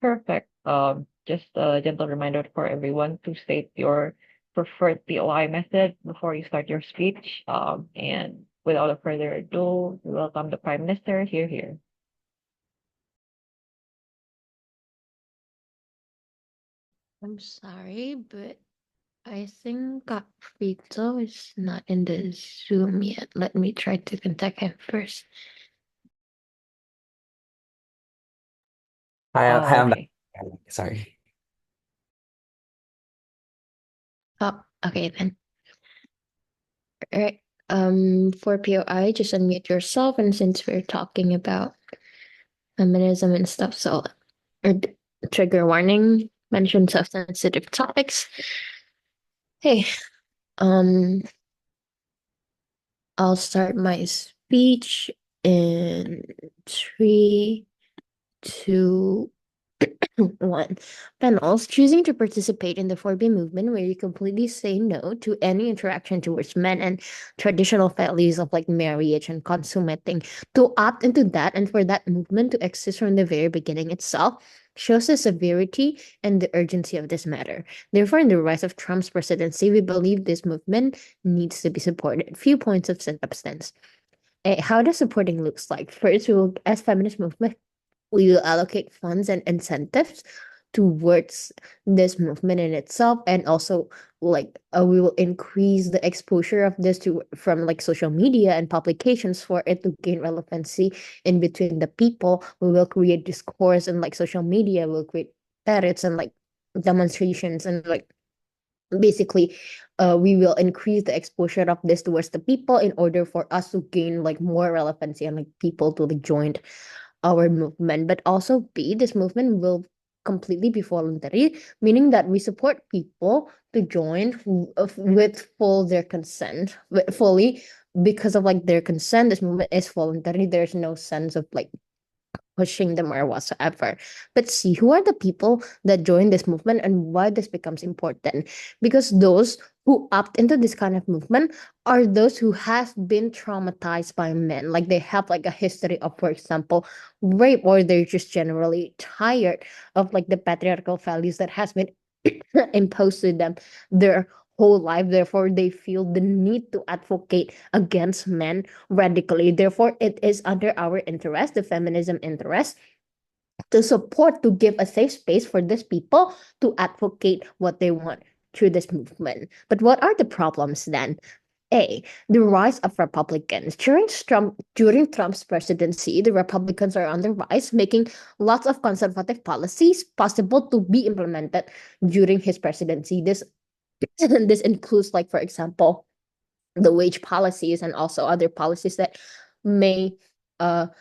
Perfect. Just a gentle reminder for everyone to state your preferred POI method before you start your speech. And without further ado, we welcome the Prime Minister. Here. I'm sorry, but I think Vito is not in the Zoom yet. Let me try to contact him first. Hi, I'm back. Okay. Sorry. Oh, okay then. All right. For POI, just unmute yourself, and since we're talking about feminism and stuff, so trigger warning, mention sensitive topics. Hey, um, I'll start my speech in three, two, one. Panels choosing to participate in the 4B movement where you completely say no to any interaction towards men and traditional values of like marriage and consummating. To opt into that and for that movement to exist from the very beginning itself shows the severity and the urgency of this matter. Therefore, in the rise of Trump's presidency, we believe this movement needs to be supported. Few points of substance. How does supporting looks like? First, we will, as feminist movement, we will allocate funds and incentives towards this movement in itself, and also we will increase the exposure of this to from like social media and publications for it to gain relevancy in between the people. We will create discourse and like social media. We'll create parrots and like demonstrations and like basically we will increase the exposure of this towards the people in order for us to gain like more relevancy and like people to like join our movement. But also B, this movement will completely be voluntary, meaning that we support people to join with full their consent, fully, because of like their consent. This movement is voluntary. There's no sense of like pushing them or whatsoever. But see, who are the people that join this movement and why this becomes important? Because those who opt into this kind of movement are those who have been traumatized by men. Like they have like a history of, for example, rape, or they're just generally tired of like the patriarchal values that has been imposed to them their whole life. Therefore, they feel the need to advocate against men radically. Therefore, it is under our interest, the feminism interest, to support, to give a safe space for these people to advocate what they want through this movement. But what are the problems then? A, the rise of Republicans. During Trump's presidency, the Republicans are on the rise, making lots of conservative policies possible to be implemented during his presidency. This includes, like, for example, the wage policies and also other policies that may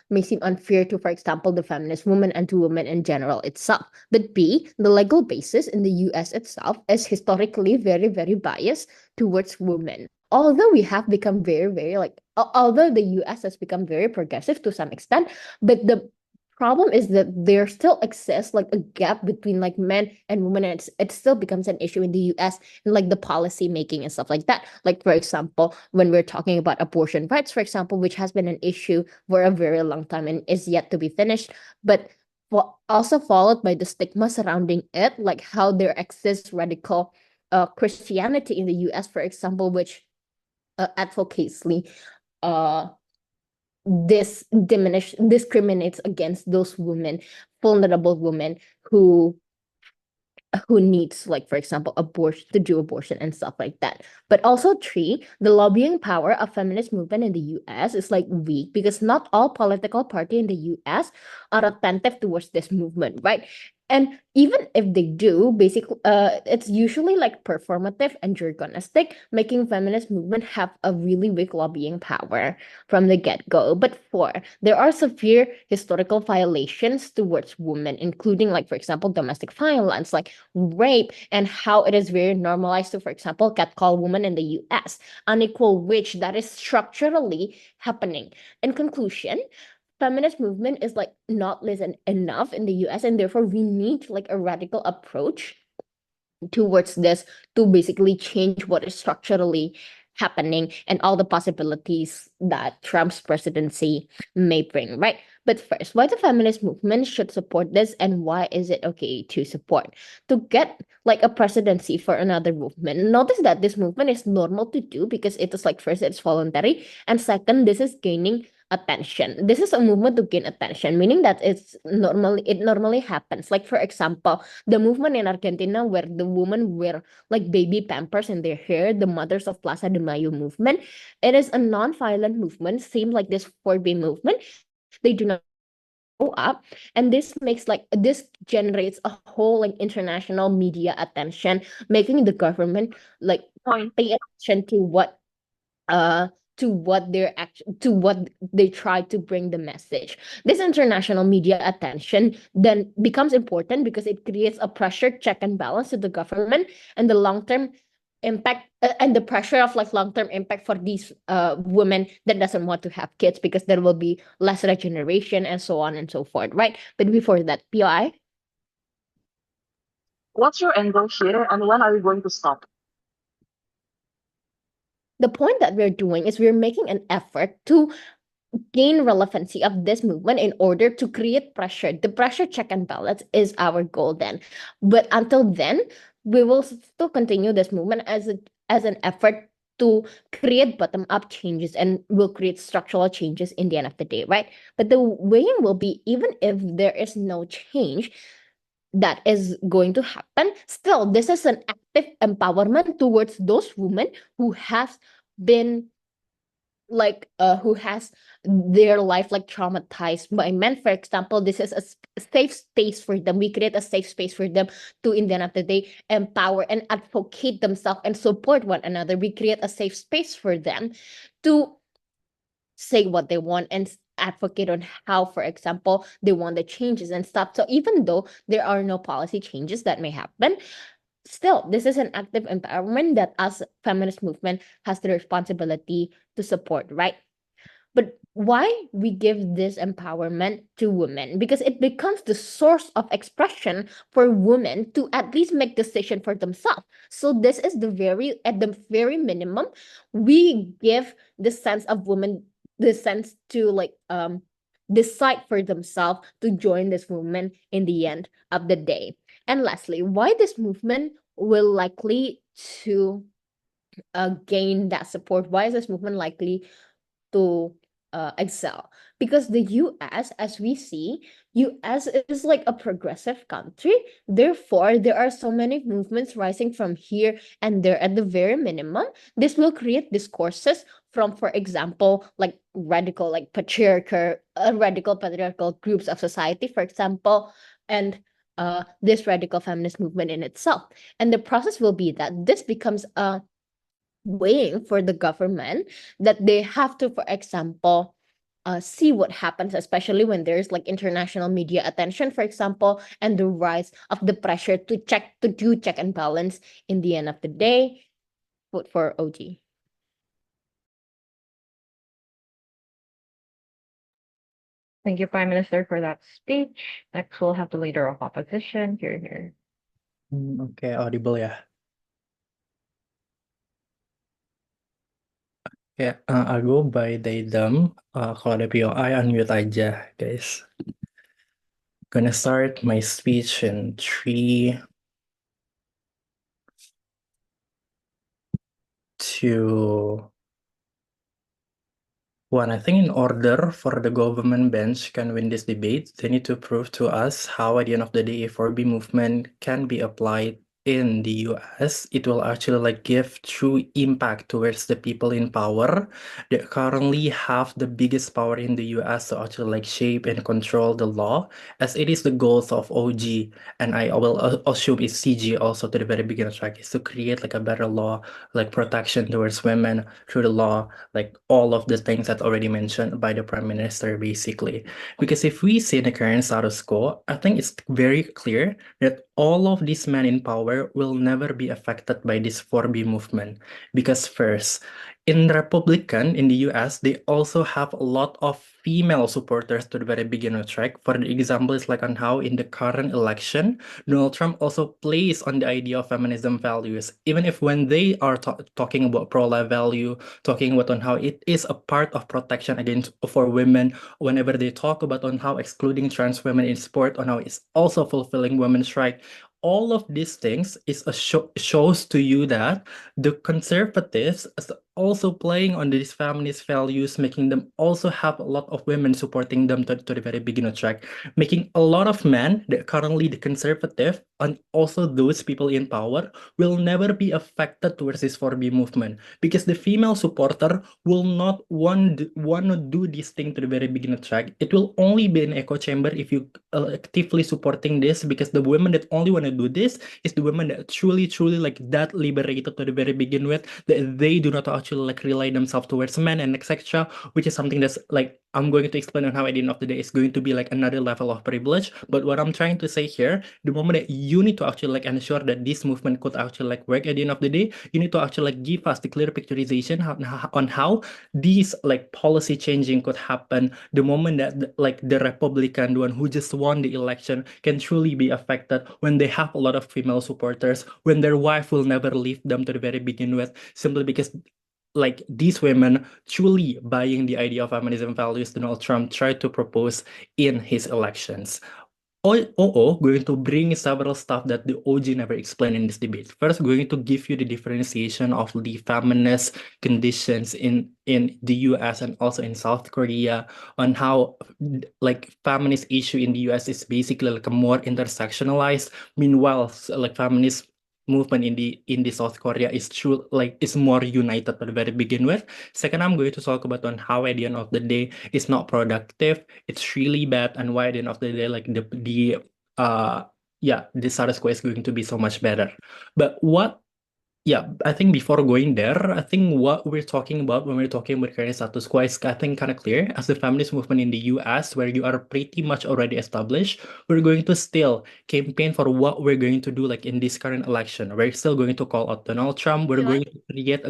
may seem unfair to, for example, the feminist woman and to women in general itself. But B, the legal basis in the US itself is historically very, very biased towards women. Although we have become very, very although the US has become very progressive to some extent, but the problem is that there still exists like a gap between like men and women, and it still becomes an issue in the US and like the policy making and stuff like that. Like, for example, when we're talking about abortion rights, for example, which has been an issue for a very long time and is yet to be finished, but also followed by the stigma surrounding it, like how there exists radical Christianity in the US, for example, which advocates uh this discriminates against those women, vulnerable women who needs, like, for example, abortion, to do abortion and stuff like that. But also three, the lobbying power of feminist movement in the US is like weak because not all political party in the US are attentive towards this movement, right? And even if they do, basically, it's usually like performative and jargonistic, making feminist movement have a really weak lobbying power from the get-go. But four, there are severe historical violations towards women, including, like, for example, domestic violence, like rape, and how it is very normalized to, for example, catcall women in the US, unequal wage that is structurally happening. In conclusion, feminist movement is like not listen enough in the US, and therefore we need like a radical approach towards this to basically change what is structurally happening and all the possibilities that Trump's presidency may bring, right? But first, why the feminist movement should support this and why is it okay to support? To get like a presidency for another movement, notice that this movement is normal to do because it is like first, it's voluntary, and second, this is gaining attention. This is a movement to gain attention, meaning that it normally happens. Like for example, the movement in Argentina where the women wear like baby pampers in their hair, the Mothers of Plaza de Mayo movement. It is a non-violent movement, same like this 4B movement. They do not show up, and this generates a whole like international media attention, making the government like Point. pay attention uh to what they try to bring the message. This international media attention then becomes important because it creates a pressure check and balance to the government and the long-term impact and the pressure of like long-term impact for these women that doesn't want to have kids because there will be less regeneration and so on and so forth, right? But before that, PI, What's your end goal here, and when are you going to stop? the point that we're doing is we're making an effort to gain relevancy of this movement in order to create pressure. The pressure check and balance is our goal then. But until then, we will still continue this movement as an effort to create bottom up changes and will create structural changes in the end of the day, right? But the weighing will be even if there is no change that is going to happen, still this is an active empowerment towards those women who has been who has their life like traumatized by men. For example, this is a safe space for them. We create a safe space for them to in the end of the day empower and advocate themselves and support one another. We create a safe space for them to say what they want and advocate on how, for example, they want the changes and stuff. So even though there are no policy changes that may happen, still this is an active empowerment that us feminist movement has the responsibility to support, right? But why we give this empowerment to women? Because it becomes the source of expression for women to at least make decision for themselves. So this is at the very minimum, we give the sense of women the sense to decide for themselves to join this movement in the end of the day. And lastly, why this movement will likely to gain that support? Why is this movement likely to excel? Because the US, as we see, US is like a progressive country. Therefore, there are so many movements rising from here and there at the very minimum. This will create discourses from, for example, like radical patriarchal groups of society, for example, and this radical feminist movement in itself. And the process will be that this becomes a weighing for the government that they have to, for example, see what happens, especially when there's like international media attention, for example, and the rise of the pressure to do check and balance in the end of the day. Vote for OG. Thank you, Prime Minister, for that speech. Next, we'll have the Leader of Opposition. Here. Oke, audible ya. Ya, aku by they them. Kalau ada POI, unmute aja, guys. Gonna start my speech in 3, 2, 1. I think in order for the government bench can win this debate, they need to prove to us how at the end of the day, if 4B movement can be applied in the US, it will actually like give true impact towards the people in power that currently have the biggest power in the US to actually like shape and control the law, as it is the goals of OG, and I will assume it's CG also to the very beginning track, is to create like a better law, like protection towards women through the law, like all of the things that already mentioned by the Prime Minister, basically. Because if we see the current status quo, I think it's very clear that all of these men in power power will never be affected by this 4B movement. Because first, in Republican in the US, they also have a lot of female supporters to the very beginning track. For the example, is like on how in the current election, Donald Trump also plays on the idea of feminism values, even if when they are talking about pro-life value, talking about on how it is a part of protection against for women, whenever they talk about on how excluding trans women in sport, on how it's also fulfilling women's right. All of these things is shows to you that the conservatives is also playing on these feminist values, making them also have a lot of women supporting them to the very beginning track, making a lot of men that currently the conservative and also those people in power will never be affected towards this 4B movement because the female supporter will not want to do this thing to the very beginning track. It will only be an echo chamber if you actively supporting this because the women that only want to do this is the women that truly like that liberated to the very begin with, that they do not actually like rely themselves towards men and etc., which is something that's like I'm going to explain on how at the end of the day is going to be like another level of privilege. But what I'm trying to say here, the moment that you need to actually like ensure that this movement could actually like work at the end of the day, you need to actually like give us the clear picturization on how these like policy changing could happen the moment that like the Republican, the one who just won the election, can truly be affected when they have a lot of female supporters, when their wife will never leave them to the very begin with, simply because like these women truly buying the idea of feminism values Donald Trump tried to propose in his elections. OO going to bring several stuff that the OG never explained in this debate. First, going to give you the differentiation of the feminist conditions in the US and also in South Korea, on how like feminist issue in the US is basically like a more intersectionalized. Meanwhile, like feminist movement in the South Korea is true like is more united to the very begin with. Second, I'm going to talk about on how at the end of the day it's not productive, it's really bad, and why at the end of the day like the the status quo is going to be so much better. But what I think before going there, I think what we're talking about when we're talking about current status quo is I think kind of clear. As the feminist movement in the US, where you are pretty much already established, we're going to still campaign for what we're going to do like in this current election. We're still going to call out Donald Trump. We're going to create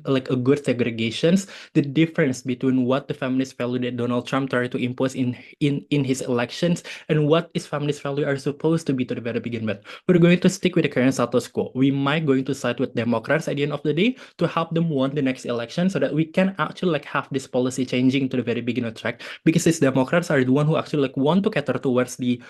like a good segregations. The difference between what the feminist value that Donald Trump tried to impose in his elections and what his feminist value are supposed to be to the very begin with. We're going to stick with the current status quo. We might going to side with Democrats at the end of the day to help them win the next election so that we can actually like have this policy changing to the very beginning track, because these Democrats are the one who actually like want to cater towards the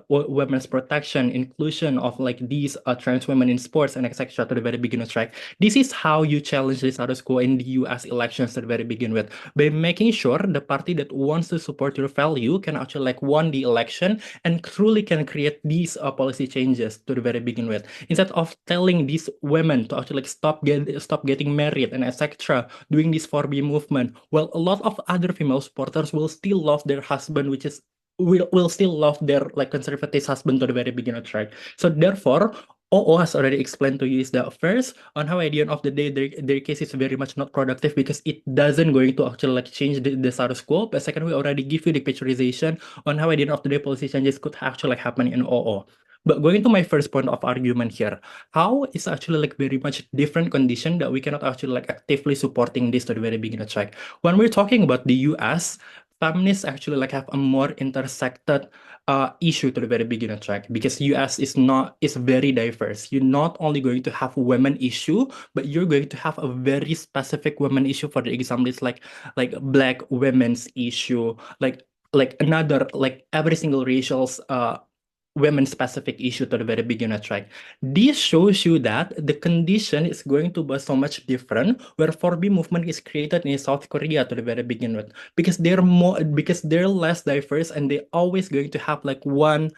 women's protection, inclusion of like these trans women in sports and etc. to the very beginning track. This is how you challenge the status quo in the US elections to the very begin with, by making sure the party that wants to support your value can actually like win the election and truly can create these policy changes to the very begin with, instead of telling these women to actually like stop getting married and etc., doing this 4B movement. Well, a lot of other female supporters will still love their husband, which is will still love their like conservative husband to the very beginning, right? So therefore, OO has already explained to you is that first on how at the end of the day their case is very much not productive because it doesn't going to actually like change the status quo. But second, we already give you the picturization on how at the end of the day policy changes could actually like happen in OO. But going to my first point of argument here, how is actually like very much different condition that we cannot actually like actively supporting this to the very beginning track. When we're talking about the US, feminists actually like have a more intersected issue to the very beginning track, because US is very diverse. You're not only going to have women issue, but you're going to have a very specific women issue. For the example, it's like black women's issue, like another like every single racial's women specific issue to the very beginner track. This shows you that the condition is going to be so much different where 4B movement is created in South Korea to the very beginning, because they're less diverse and they always going to have like one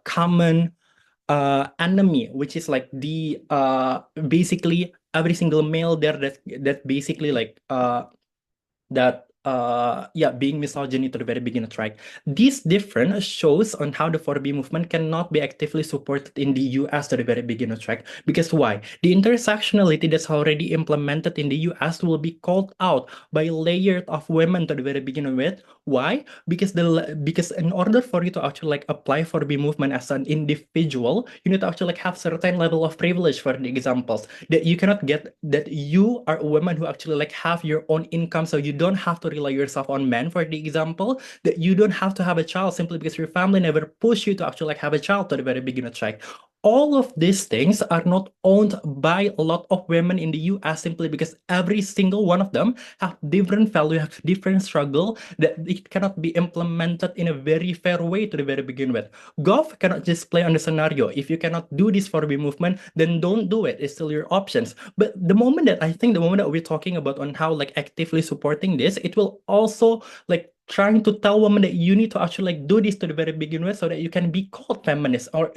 common enemy, which is like the basically every single male there that basically like that being misogyny to the very beginning, right? This difference shows on how the 4B movement cannot be actively supported in the US to the very beginning, right? Because why? The intersectionality that's already implemented in the US will be called out by layers of women to the very beginning with. Why? Because in order for you to actually like apply for the movement as an individual, you need to actually like have certain level of privilege. For the examples that you cannot get, that you are a woman who actually like have your own income, so you don't have to rely yourself on men. For the example, that you don't have to have a child simply because your family never push you to actually like have a child to the very beginning, right? All of these things are not owned by a lot of women in the US simply because every single one of them have different value, have different struggle, that it cannot be implemented in a very fair way to the very begin with. Gov cannot just play on the scenario. If you cannot do this for the movement, then don't do it. It's still your options. But the moment that we're talking about on how like actively supporting this, it will also like trying to tell women that you need to actually like do this to the very begin with so that you can be called feminist, or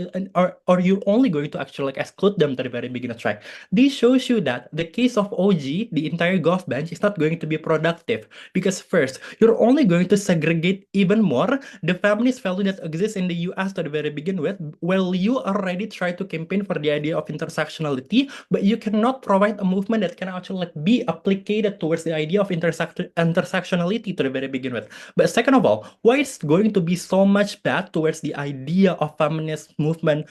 you're only going to actually like exclude them to the very beginning track. This shows you that the case of OG, the entire Gov bench, is not going to be productive because first, you're only going to segregate even more the feminist value that exists in the US to the very begin with, while you already try to campaign for the idea of intersectionality, but you cannot provide a movement that can actually like be applicated towards the idea of intersectionality to the very begin with. But second of all, why it's going to be so much bad towards the idea of feminist movement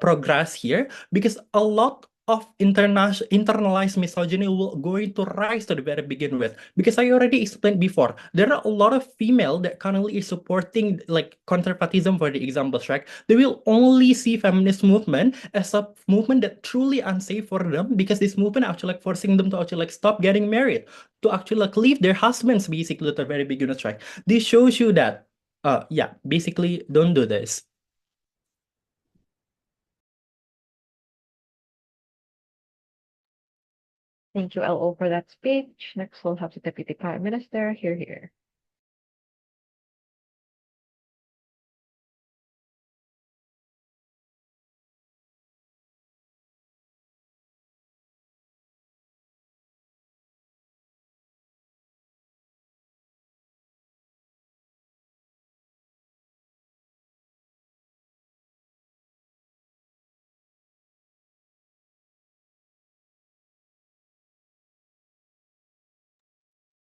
progress here? Because a lot of internalized misogyny will going to rise to the very begin with, because I already explained before, there are a lot of female that currently is supporting like conservatism. For the examples, right? They will only see feminist movement as a movement that truly unsafe for them, because this movement actually like forcing them to actually like stop getting married, to actually like leave their husbands basically at the very beginning, right? This shows you that basically don't do this. Thank you, LO, for that speech. Next, we'll have the Deputy Prime Minister. Here.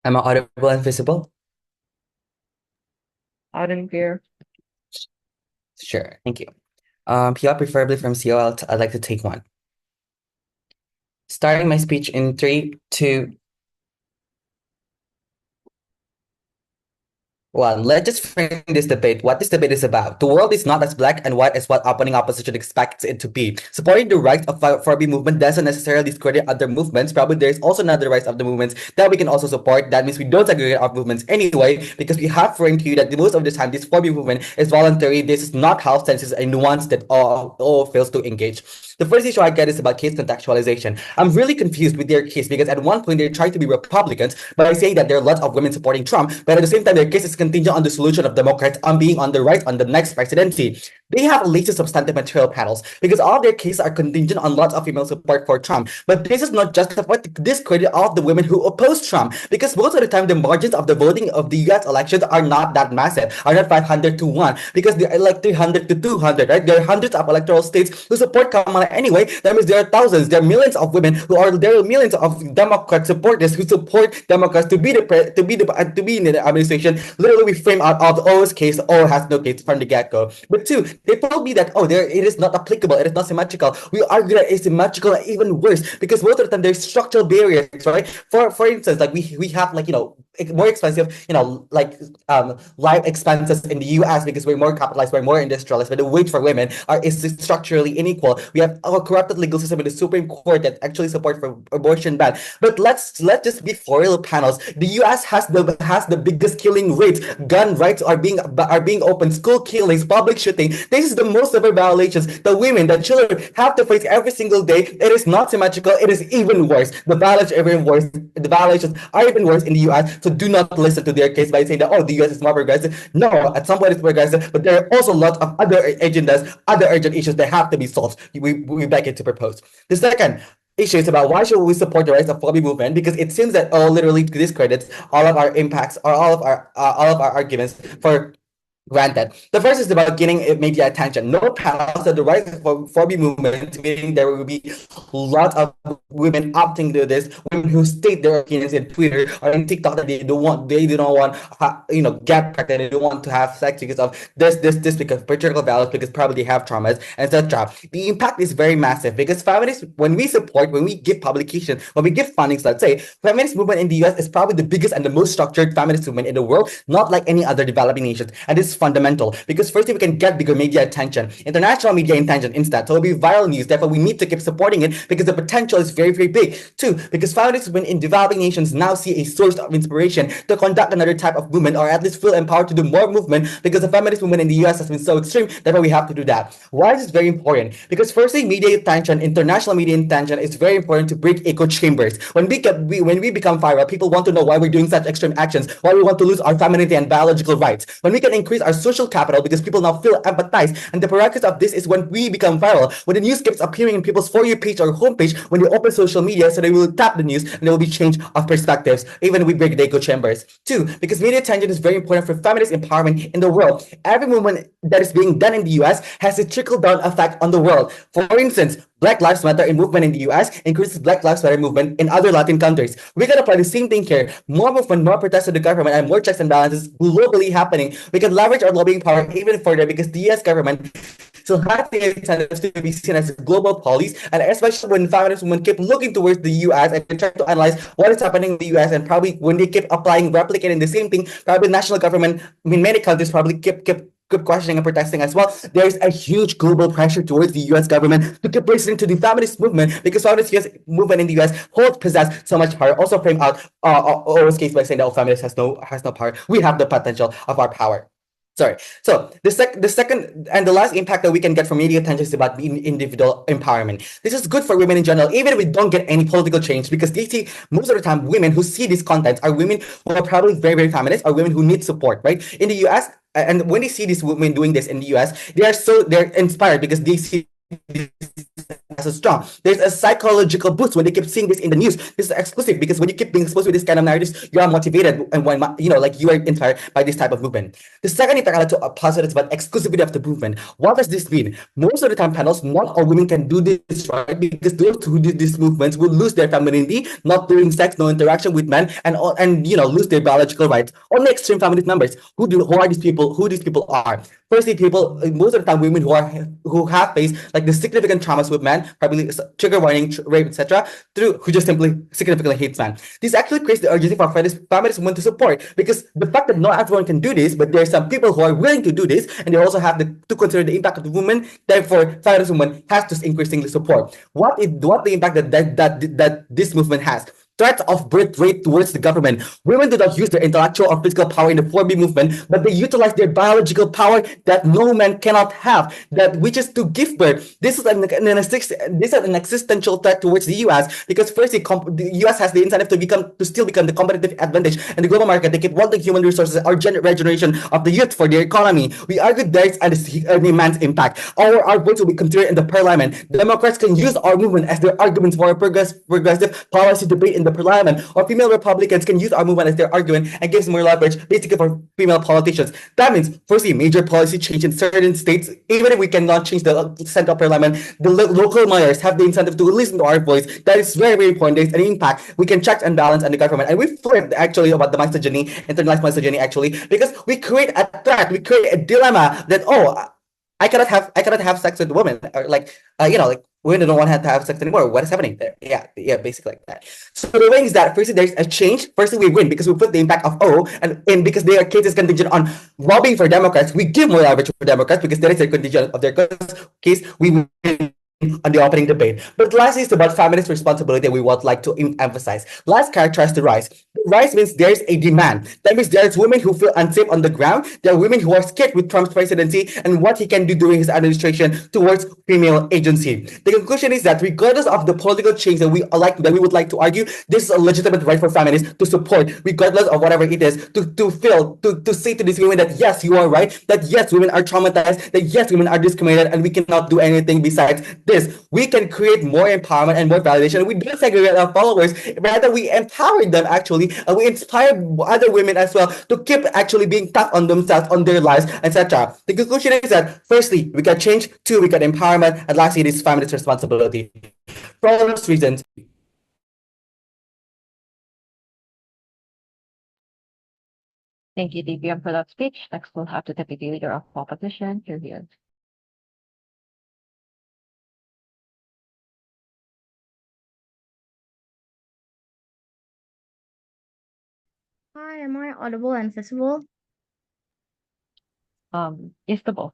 Am I audible and visible? Out and clear. Sure, thank you. PR preferably from CO. I'd like to take one. Starting my speech in 3, 2, 1. Let's just frame this debate. What this debate is about. The world is not as black and white as what opening opposition expects it to be. Supporting the right of 4B movement doesn't necessarily discredit other movements. Probably there's also another right of the movements that we can also support. That means we don't segregate our movements anyway, because we have framed to you that most of the time this 4B movement is voluntary. This is not health senses and nuance that all fails to engage. The first issue I get is about case contextualization. I'm really confused with their case, because at one point they're trying to be Republicans by saying that there are lots of women supporting Trump, but at the same time their case is contingent on the solution of Democrats on being on the right on the next presidency. They have a list of substantive material panels because all their cases are contingent on lots of female support for Trump. But this is not justified to discredit all of the women who oppose Trump, because most of the time the margins of the voting of the US elections are not that massive, are not 500 to 1, because they're like 300 to 200, right? There are hundreds of electoral states who support Kamala anyway. That means there are thousands, there are millions of women there are millions of Democrat supporters who support Democrats to be in the administration. Literally, we frame out of O's case. O has no case from the get-go. But two, they told me that it is not applicable, it is not symmetrical. We argue that it's symmetrical, even worse, because most of the time there's structural barriers, right? For instance, like we have like more expensive life expenses in the US because we're more capitalized, we're more industrialized, but the wage for women is structurally unequal. We have a corrupted legal system in the Supreme Court that actually support for abortion ban. But let's just be for real, panels. The US has the biggest killing rates. Gun rights are being open, school killings, public shooting. This is the most severe violations the women, the children have to face every single day. It is not symmetrical, it is even worse. The violations are even worse in the US. So do not listen to their case by saying that the US is more progressive. No, at some point it's progressive, but there are also lots of other agendas, other urgent issues that have to be solved. We beg you to propose. The second, issues about why should we support the rights of phobia movement, because it seems that literally discredits all of our impacts or all of our arguments for granted. The first is about gaining media attention. No panels at the rise of phobia movement, meaning there will be lots of women opting to this, women who state their opinions in Twitter or in TikTok that they do not want, get pregnant, they don't want to have sex because of this because patriarchal values, because probably they have traumas, etc. The impact is very massive because feminists, when we give publication, when we give fundings, let's say, feminist movement in the US is probably the biggest and the most structured feminist movement in the world, not like any other developing nations. And this is fundamental because firstly, we can get bigger media attention, international media attention instead. So it'll be viral news. Therefore, we need to keep supporting it because the potential is very, very big. Two, because feminist women in developing nations now see a source of inspiration to conduct another type of movement, or at least feel empowered to do more movement, because the feminist movement in the US has been so extreme. Therefore, we have to do that. Why is this very important? Because firstly, media attention, international media attention is very important to break echo chambers. When we become viral, people want to know why we're doing such extreme actions, why we want to lose our femininity and biological rights. When we can increase our social capital, because people now feel empathized, and the prerequisite of this is when we become viral, when the news keeps appearing in people's For You page or homepage, when they open social media, so they will tap the news and there will be change of perspectives, even if we break the echo chambers. Two, because media attention is very important for feminist empowerment in the world. Every movement that is being done in the US has a trickle-down effect on the world. For instance, Black Lives Matter movement in the US increases Black Lives Matter movement in other Latin countries. We can apply the same thing here. More movement, more protests to the government, and more checks and balances globally happening. We can leverage our lobbying power even further because the US government still has the incentives to be seen as global police, and especially when feminist women keep looking towards the US and try to analyze what is happening in the US, and probably when they keep applying, replicating the same thing, probably national government, many countries probably keep questioning and protesting as well. There's a huge global pressure towards the US government to keep listening to the feminist movement, because feminist movement in the US possess so much power. Also frame out O's case by saying that feminist has no power. We have the potential of our power. Sorry. So the second and the last impact that we can get from media attention is about individual empowerment. This is good for women in general, even if we don't get any political change, because they see most of the time women who see these contents are women who are probably very, very feminist, or women who need support, right? In the US, and when they see these women doing this in the US, they're inspired because they see as a strong. There's a psychological boost when they keep seeing this in the news. This is exclusive because when you keep being exposed with this kind of narratives, you are motivated, and when you are inspired by this type of movement. The second impact I like to posit is about exclusivity of the movement. What does this mean? Most of the time, panels, not all women can do this, right? Because those who do these movements will lose their femininity, not doing sex, no interaction with men, and lose their biological rights. Only extreme feminist members. Who are these people? Who these people are? Firstly, most of the time, women who have faced like the significant traumas with men, probably trigger warning, rape, etc., who just simply significantly hates men. This actually creates the urgency for feminist women to support, because the fact that not everyone can do this, but there are some people who are willing to do this, and they also have to consider the impact of the woman. Therefore, feminist women has to increasingly support. What the impact that this movement has? Threats of birth rate towards the government. Women do not use their intellectual or physical power in the 4B movement, but they utilize their biological power that no man cannot have, which is to give birth. This is an existential threat towards the US, because firstly, the US has the incentive to still become the competitive advantage in the global market. They keep wanting human resources or regeneration of the youth for their economy. We argue there's an immense impact. Our votes will be considered in the parliament. Democrats can use our movement as their arguments for a progressive policy debate in the parliament, or female Republicans can use our movement as their argument and gives more leverage basically for female politicians. That means, firstly, major policy change in certain states, even if we cannot change the central parliament, the local mayors have the incentive to listen to our voice. That is very, very important. There's an impact. We can check and balance on the government. And we flipped actually about the misogyny, internalized misogyny actually, because we create a threat, we create a dilemma that, I cannot have sex with women, or women don't want to have sex anymore. What is happening there? Yeah, basically like that. So the way is that firstly there's a change. Firstly, we win because we put the impact of and because their case is contingent on lobbying for Democrats, we give more leverage for Democrats because that is a contingent of their case. We win on the opening debate. But lastly, it's about feminist responsibility we would like to emphasize. Let's characterize the rise. The rise means there's a demand. That means there's women who feel unsafe on the ground. There are women who are scared with Trump's presidency and what he can do during his administration towards female agency. The conclusion is that regardless of the political change that we would like to argue, this is a legitimate right for feminists to support, regardless of whatever it is, to say to these women that yes, you are right, that yes, women are traumatized, that yes, women are discriminated, and we cannot do anything besides this, we can create more empowerment and more validation. We don't segregate our followers, rather we empower them actually, and we inspire other women as well to keep actually being tough on themselves, on their lives, etc. The conclusion is that firstly, we got change, two, we got empowerment, and lastly, it is feminist responsibility. For all those reasons, Thank you, DPM, for that speech. Next, we'll have the Deputy Leader of Opposition, here. Hi, am I audible and visible? Yes, the both.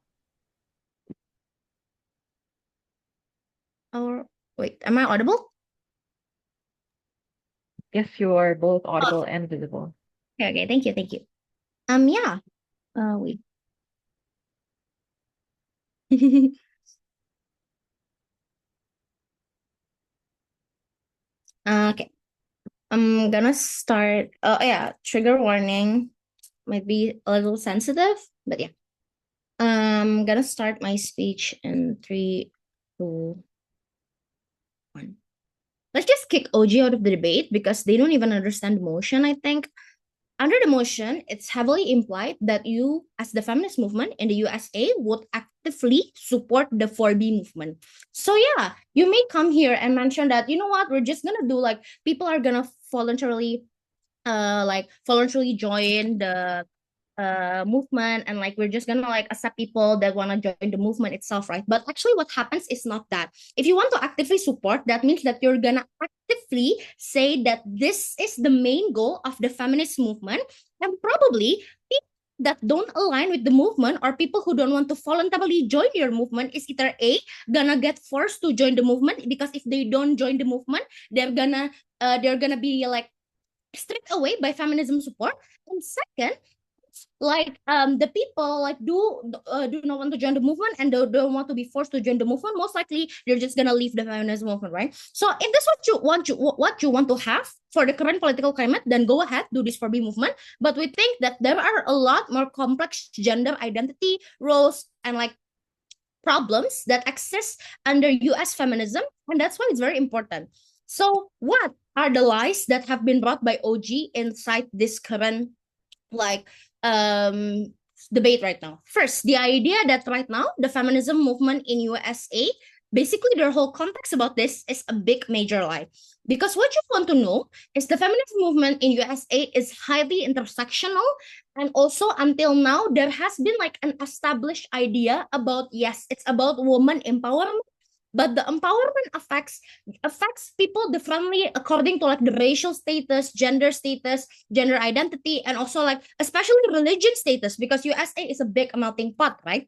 Or wait, am I audible? Yes, you are both audible and visible. Okay, thank you. Yeah. Wait. Okay. I'm gonna start. Yeah, trigger warning. Might be a little sensitive, but yeah. I'm gonna start my speech in 3, 2, 1. Let's just kick OG out of the debate because they don't even understand the motion, I think. Under the motion, it's heavily implied that you, as the feminist movement in the USA, would actively support the 4B movement. So yeah, you may come here and mention that, you know what, we're just gonna do like people are gonna voluntarily join the movement, and like we're just gonna like accept people that want to join the movement itself, right? But actually what happens is not that. If you want to actively support, that means that you're gonna actively say that this is the main goal of the feminist movement, and probably people that don't align with the movement or people who don't want to voluntarily join your movement is either A, gonna get forced to join the movement, because if they don't join the movement, they're gonna be like stripped away by feminism support. And second, like the people like do not want to join the movement and don't want to be forced to join the movement, most likely they're just gonna leave the feminist movement, right? So if that's what you want to have for the current political climate, then go ahead, do this for B movement. But we think that there are a lot more complex gender identity roles and like problems that exist under US feminism, and that's why it's very important. So what are the lies that have been brought by OG inside this current like debate right now? First, the idea that right now the feminism movement in USA, basically their whole context about this is a big major lie. Because what you want to know is the feminist movement in USA is highly intersectional, and also until now there has been like an established idea about, yes, it's about woman empowerment, but the empowerment affects people differently according to like the racial status, gender identity, and also like especially religion status, because USA is a big melting pot, right?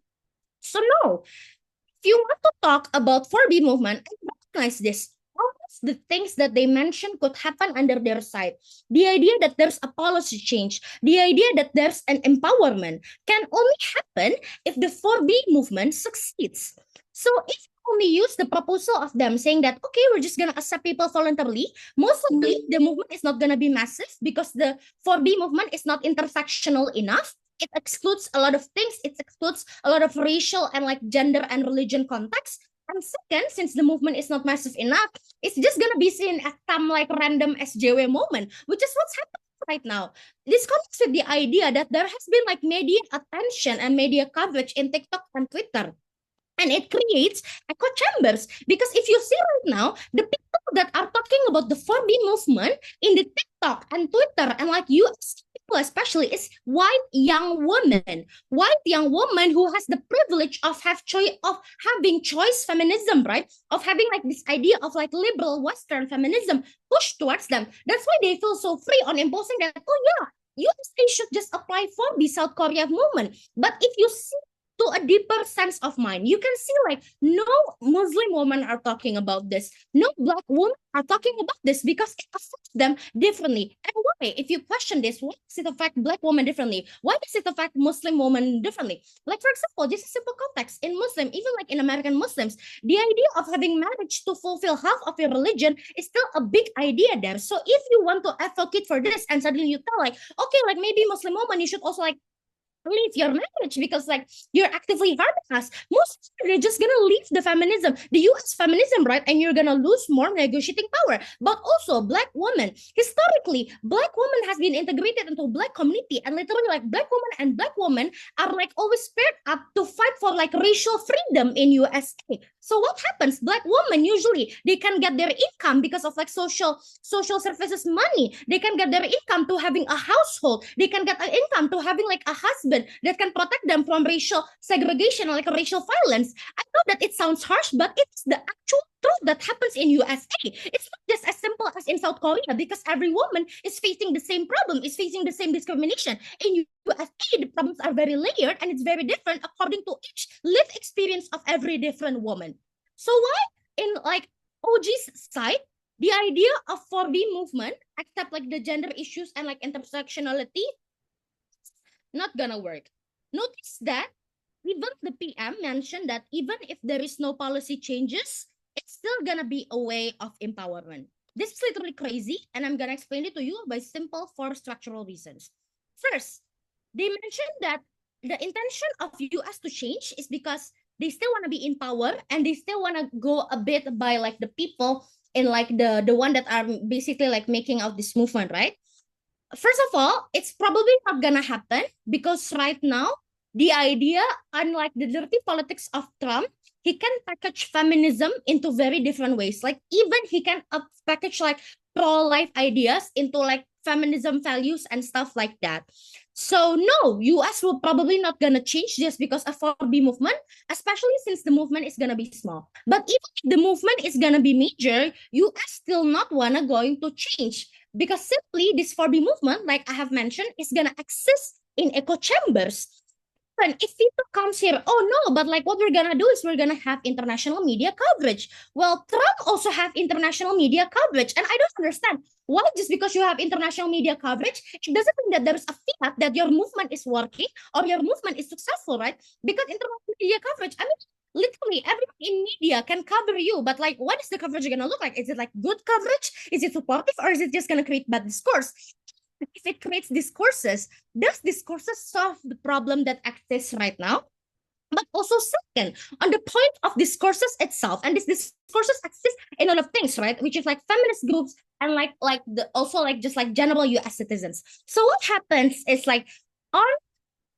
So no, if you want to talk about 4B movement, recognize this. All of the things that they mentioned could happen under their side. The idea that there's a policy change, the idea that there's an empowerment can only happen if the 4B movement succeeds. So if you only use the proposal of them saying that, okay, we're just going to accept people voluntarily, most likely the movement is not going to be massive because the 4B movement is not intersectional enough. It excludes a lot of things. It excludes a lot of racial and like gender and religion context. And second, since the movement is not massive enough, it's just gonna be seen as some like random SJW moment, which is what's happening right now. This connects with the idea that there has been like media attention and media coverage in TikTok and Twitter. And it creates echo chambers, because if you see right now, the people that are talking about the 4B movement in the TikTok and Twitter and like US people especially is white young women who has the privilege of having choice feminism, right? Of having like this idea of like liberal Western feminism pushed towards them. That's why they feel so free on imposing that, oh yeah, USA should just apply 4B South Korea movement. But if you see to a deeper sense of mind, you can see like no Muslim women are talking about this, no Black women are talking about this, because it affects them differently. And why? If you question this, why does it affect Black women differently? Why does it affect Muslim women differently? Like for example, just a simple context in Muslim, even like in American Muslims, the idea of having marriage to fulfill half of your religion is still a big idea there. So if you want to advocate for this and suddenly you tell like, okay, like maybe Muslim women, you should also like leave your marriage because like you're actively harming us. Most they're just gonna leave the feminism, the US feminism, right? And you're gonna lose more negotiating power. But also black women, historically, black women has been integrated into black community, and literally like black women and black women are like always paired up to fight for like racial freedom in USA. So what happens? Black women usually they can get their income because of like social services money. They can get their income to having a household. They can get an income to having like a husband that can protect them from racial segregation or like racial violence. I know that it sounds harsh, but it's the actual truth that happens in USA. It's not just as simple as in South Korea because every woman is facing the same problem, is facing the same discrimination. In USA, the problems are very layered and it's very different according to each lived experience of every different woman. So why in like OG's side, the idea of 4B movement, except like the gender issues and like intersectionality, not gonna work. Notice that even the PM mentioned that even if there is no policy changes, it's still gonna be a way of empowerment. This is literally crazy, and I'm gonna explain it to you by simple 4 structural reasons. First, they mentioned that the intention of US to change is because they still want to be in power and they still want to go a bit by like the people in like the one that are basically like making out this movement, right? First of all, it's probably not gonna happen because right now the idea, unlike the dirty politics of Trump, he can package feminism into very different ways. Like even he can package like pro-life ideas into like feminism values and stuff like that. So no, US will probably not gonna change just because of 4B movement, especially since the movement is gonna be small. But even if the movement is gonna be major, US still not wanna going to change because simply this 4B movement, like I have mentioned, is gonna exist in echo chambers. And if people comes here, oh no, but like what we're gonna do is we're gonna have international media coverage. Well, Trump also have international media coverage, and I don't understand why just because you have international media coverage, it doesn't mean that there's a fiat that your movement is working or your movement is successful, right? Because international media coverage, I mean, literally everyone in media can cover you, but like what is the coverage gonna look like? Is it like good coverage? Is it supportive, or is it just gonna create bad discourse? If it creates discourses, does discourses solve the problem that exists right now? But also second, on the point of discourses itself, and this discourses exist in a lot of things, right? Which is like feminist groups and like the also like just like general US citizens. So what happens is like on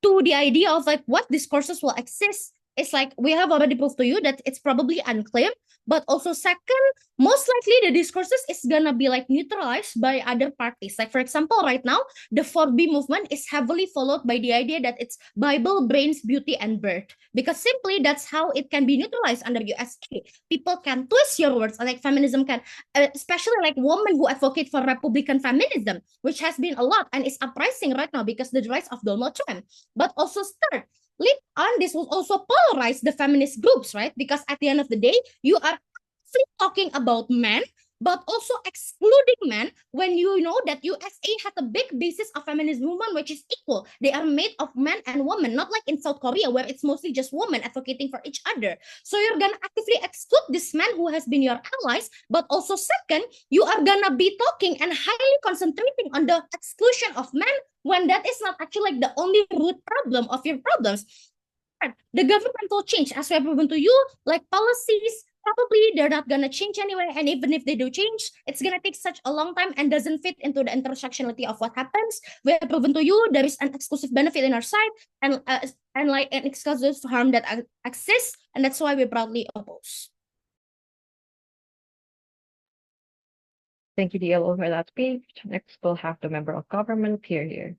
to the idea of like what discourses will exist, it's like we have already proved to you that it's probably unclear. But also second, most likely the discourses is gonna be like neutralized by other parties. Like for example, right now, the 4B movement is heavily followed by the idea that it's Bible, brains, beauty, and birth. Because simply that's how it can be neutralized under USA. People can twist your words, like feminism can, especially like women who advocate for Republican feminism, which has been a lot and is uprising right now because the rise of Donald Trump. But also third, later on, this will also polarize the feminist groups, right? Because at the end of the day, you are talking about men, but also excluding men when you know that USA has a big basis of feminist movement, which is equal. They are made of men and women, not like in South Korea, where it's mostly just women advocating for each other. So you're gonna actively exclude this man who has been your allies, but also second, you are gonna be talking and highly concentrating on the exclusion of men when that is not actually like the only root problem of your problems. The governmental change, as we have proven to you, like policies, probably they're not gonna change anyway. And even if they do change, it's gonna take such a long time and doesn't fit into the intersectionality of what happens. We have proven to you there is an exclusive benefit in our side and like an exclusive harm that exists, and that's why we proudly oppose. Thank you, DLO, for that speech. Next, we'll have the member of government here.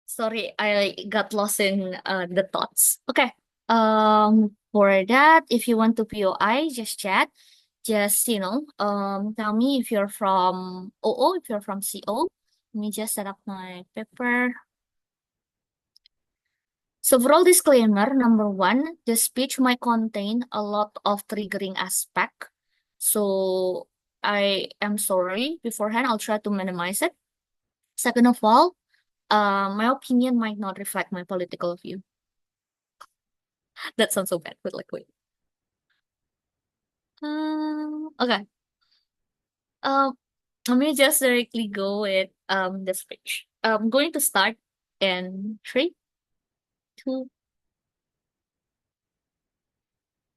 Sorry, I got lost in the thoughts. Okay. For that, if you want to POI, just chat. Just tell me if you're from OO, if you're from CO. Let me just set up my paper. So for all disclaimer, number one, the speech might contain a lot of triggering aspect. So I am sorry beforehand. I'll try to minimize it. Second of all, my opinion might not reflect my political view. That sounds so bad, but like, wait. Okay. Let me just directly go with the speech. I'm going to start in 3, 2,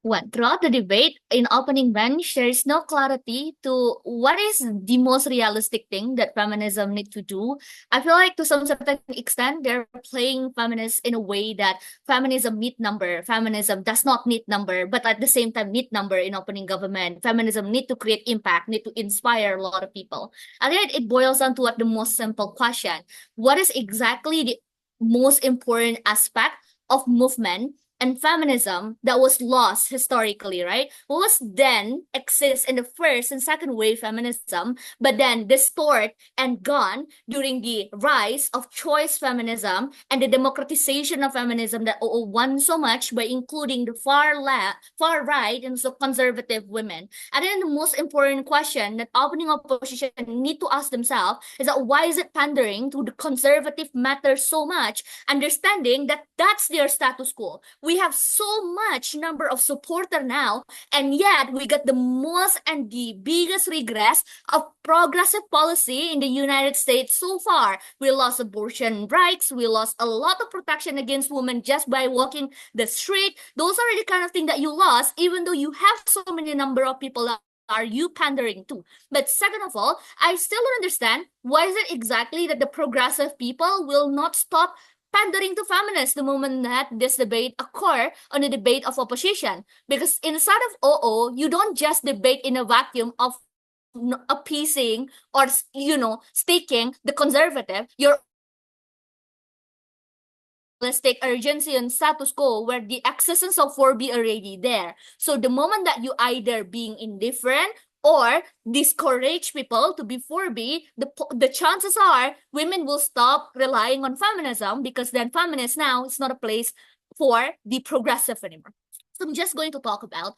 1. Throughout the debate in opening bench, there is no clarity to what is the most realistic thing that feminism need to do. I feel like to some certain extent, they're playing feminists in a way that feminism need number, feminism does not need number, but at the same time need number in opening government. Feminism need to create impact, need to inspire a lot of people. I think it boils down to what the most simple question. What is exactly the most important aspect of movement and feminism that was lost historically, right? What was then exists in the first and second wave feminism, but then distorted and gone during the rise of choice feminism and the democratization of feminism that won so much by including the far left, far right, and so conservative women. And then the most important question that opening opposition need to ask themselves is that why is it pandering to the conservative matter so much, understanding that that's their status quo. We have so much number of supporter now, and yet we got the most and the biggest regress of progressive policy in the United States so far. We lost abortion rights, we lost a lot of protection against women just by walking the street. Those are the kind of thing that you lost, even though you have so many number of people that are you pandering to. But second of all, I still don't understand why is it exactly that the progressive people will not stop pandering to feminists the moment that this debate occur on the debate of opposition. Because inside of OO, you don't just debate in a vacuum of appeasing or, staking the conservative. You're realistic urgency and status quo where the existence of 4B already there. So the moment that you either being indifferent or discourage people to be 4B, the chances are women will stop relying on feminism because then feminists now is not a place for the progressive anymore. So I'm just going to talk about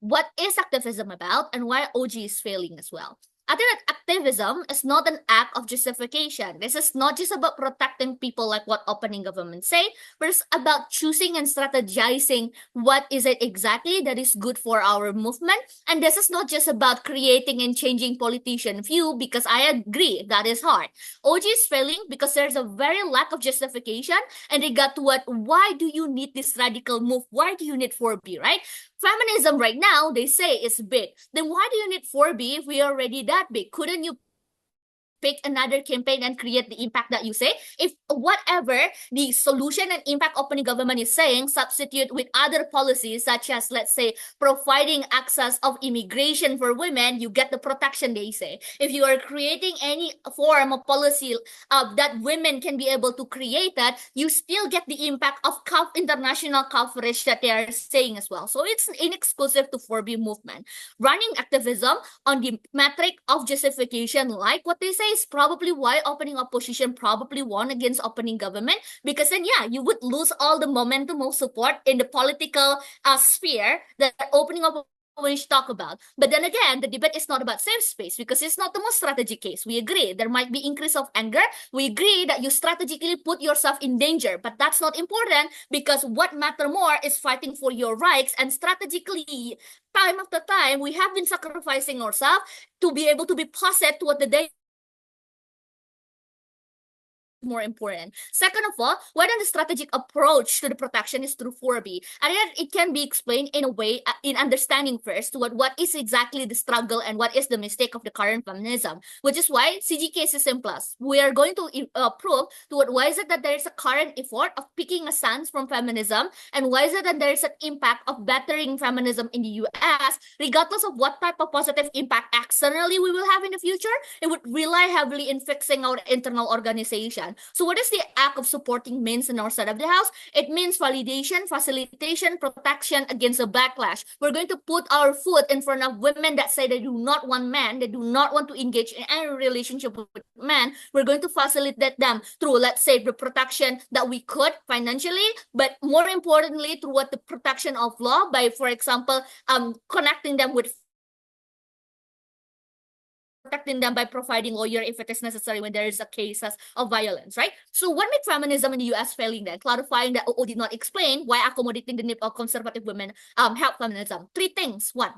what is activism about and why OG is failing as well. I think that activism is not an act of justification. This is not just about protecting people like what opening government say, but it's about choosing and strategizing what is it exactly that is good for our movement. And this is not just about creating and changing politician view, because I agree that is hard. OG is failing because there's a very lack of justification, and they got to why do you need this radical move? Why do you need 4B, right? Feminism right now, they say, is big. Then why do you need 4B if we are already that big? Couldn't you pick another campaign and create the impact that you say? If whatever the solution and impact opening government is saying, substitute with other policies such as, let's say, providing access of immigration for women, you get the protection they say. If you are creating any form of policy that women can be able to create that, you still get the impact of international coverage that they are saying as well. So it's inexclusive to 4B movement. Running activism on the metric of justification, like what they say, is probably why opening opposition probably won against opening government, because then you would lose all the momentum of support in the political sphere that opening opposition talk about. But then again, the debate is not about safe space because it's not the most strategic case. We agree there might be increase of anger. We agree that you strategically put yourself in danger, but that's not important because what matter more is fighting for your rights, and strategically time after time we have been sacrificing ourselves to be able to be possessed to what the day more important. Second of all, whether the strategic approach to the protection is through 4B, and then it can be explained in a way, in understanding first what is exactly the struggle and what is the mistake of the current feminism, which is why CGK System Plus, we are going to prove to why is it that there is a current effort of picking a stance from feminism, and why is it that there is an impact of bettering feminism in the US, regardless of what type of positive impact externally we will have in the future. It would rely heavily in fixing our internal organization. So what is the act of supporting means in our side of the house? It means validation, facilitation, protection against a backlash. We're going to put our foot in front of women that say they do not want men, they do not want to engage in any relationship with men. We're going to facilitate them through, let's say, the protection that we could financially, but more importantly, through what the protection of law by, for example, connecting them with protecting them by providing lawyer if it is necessary when there is a cases of violence, right? So what made feminism in the US failing then? Clarifying that OO did not explain why accommodating the need of conservative women help feminism. 3 things. 1,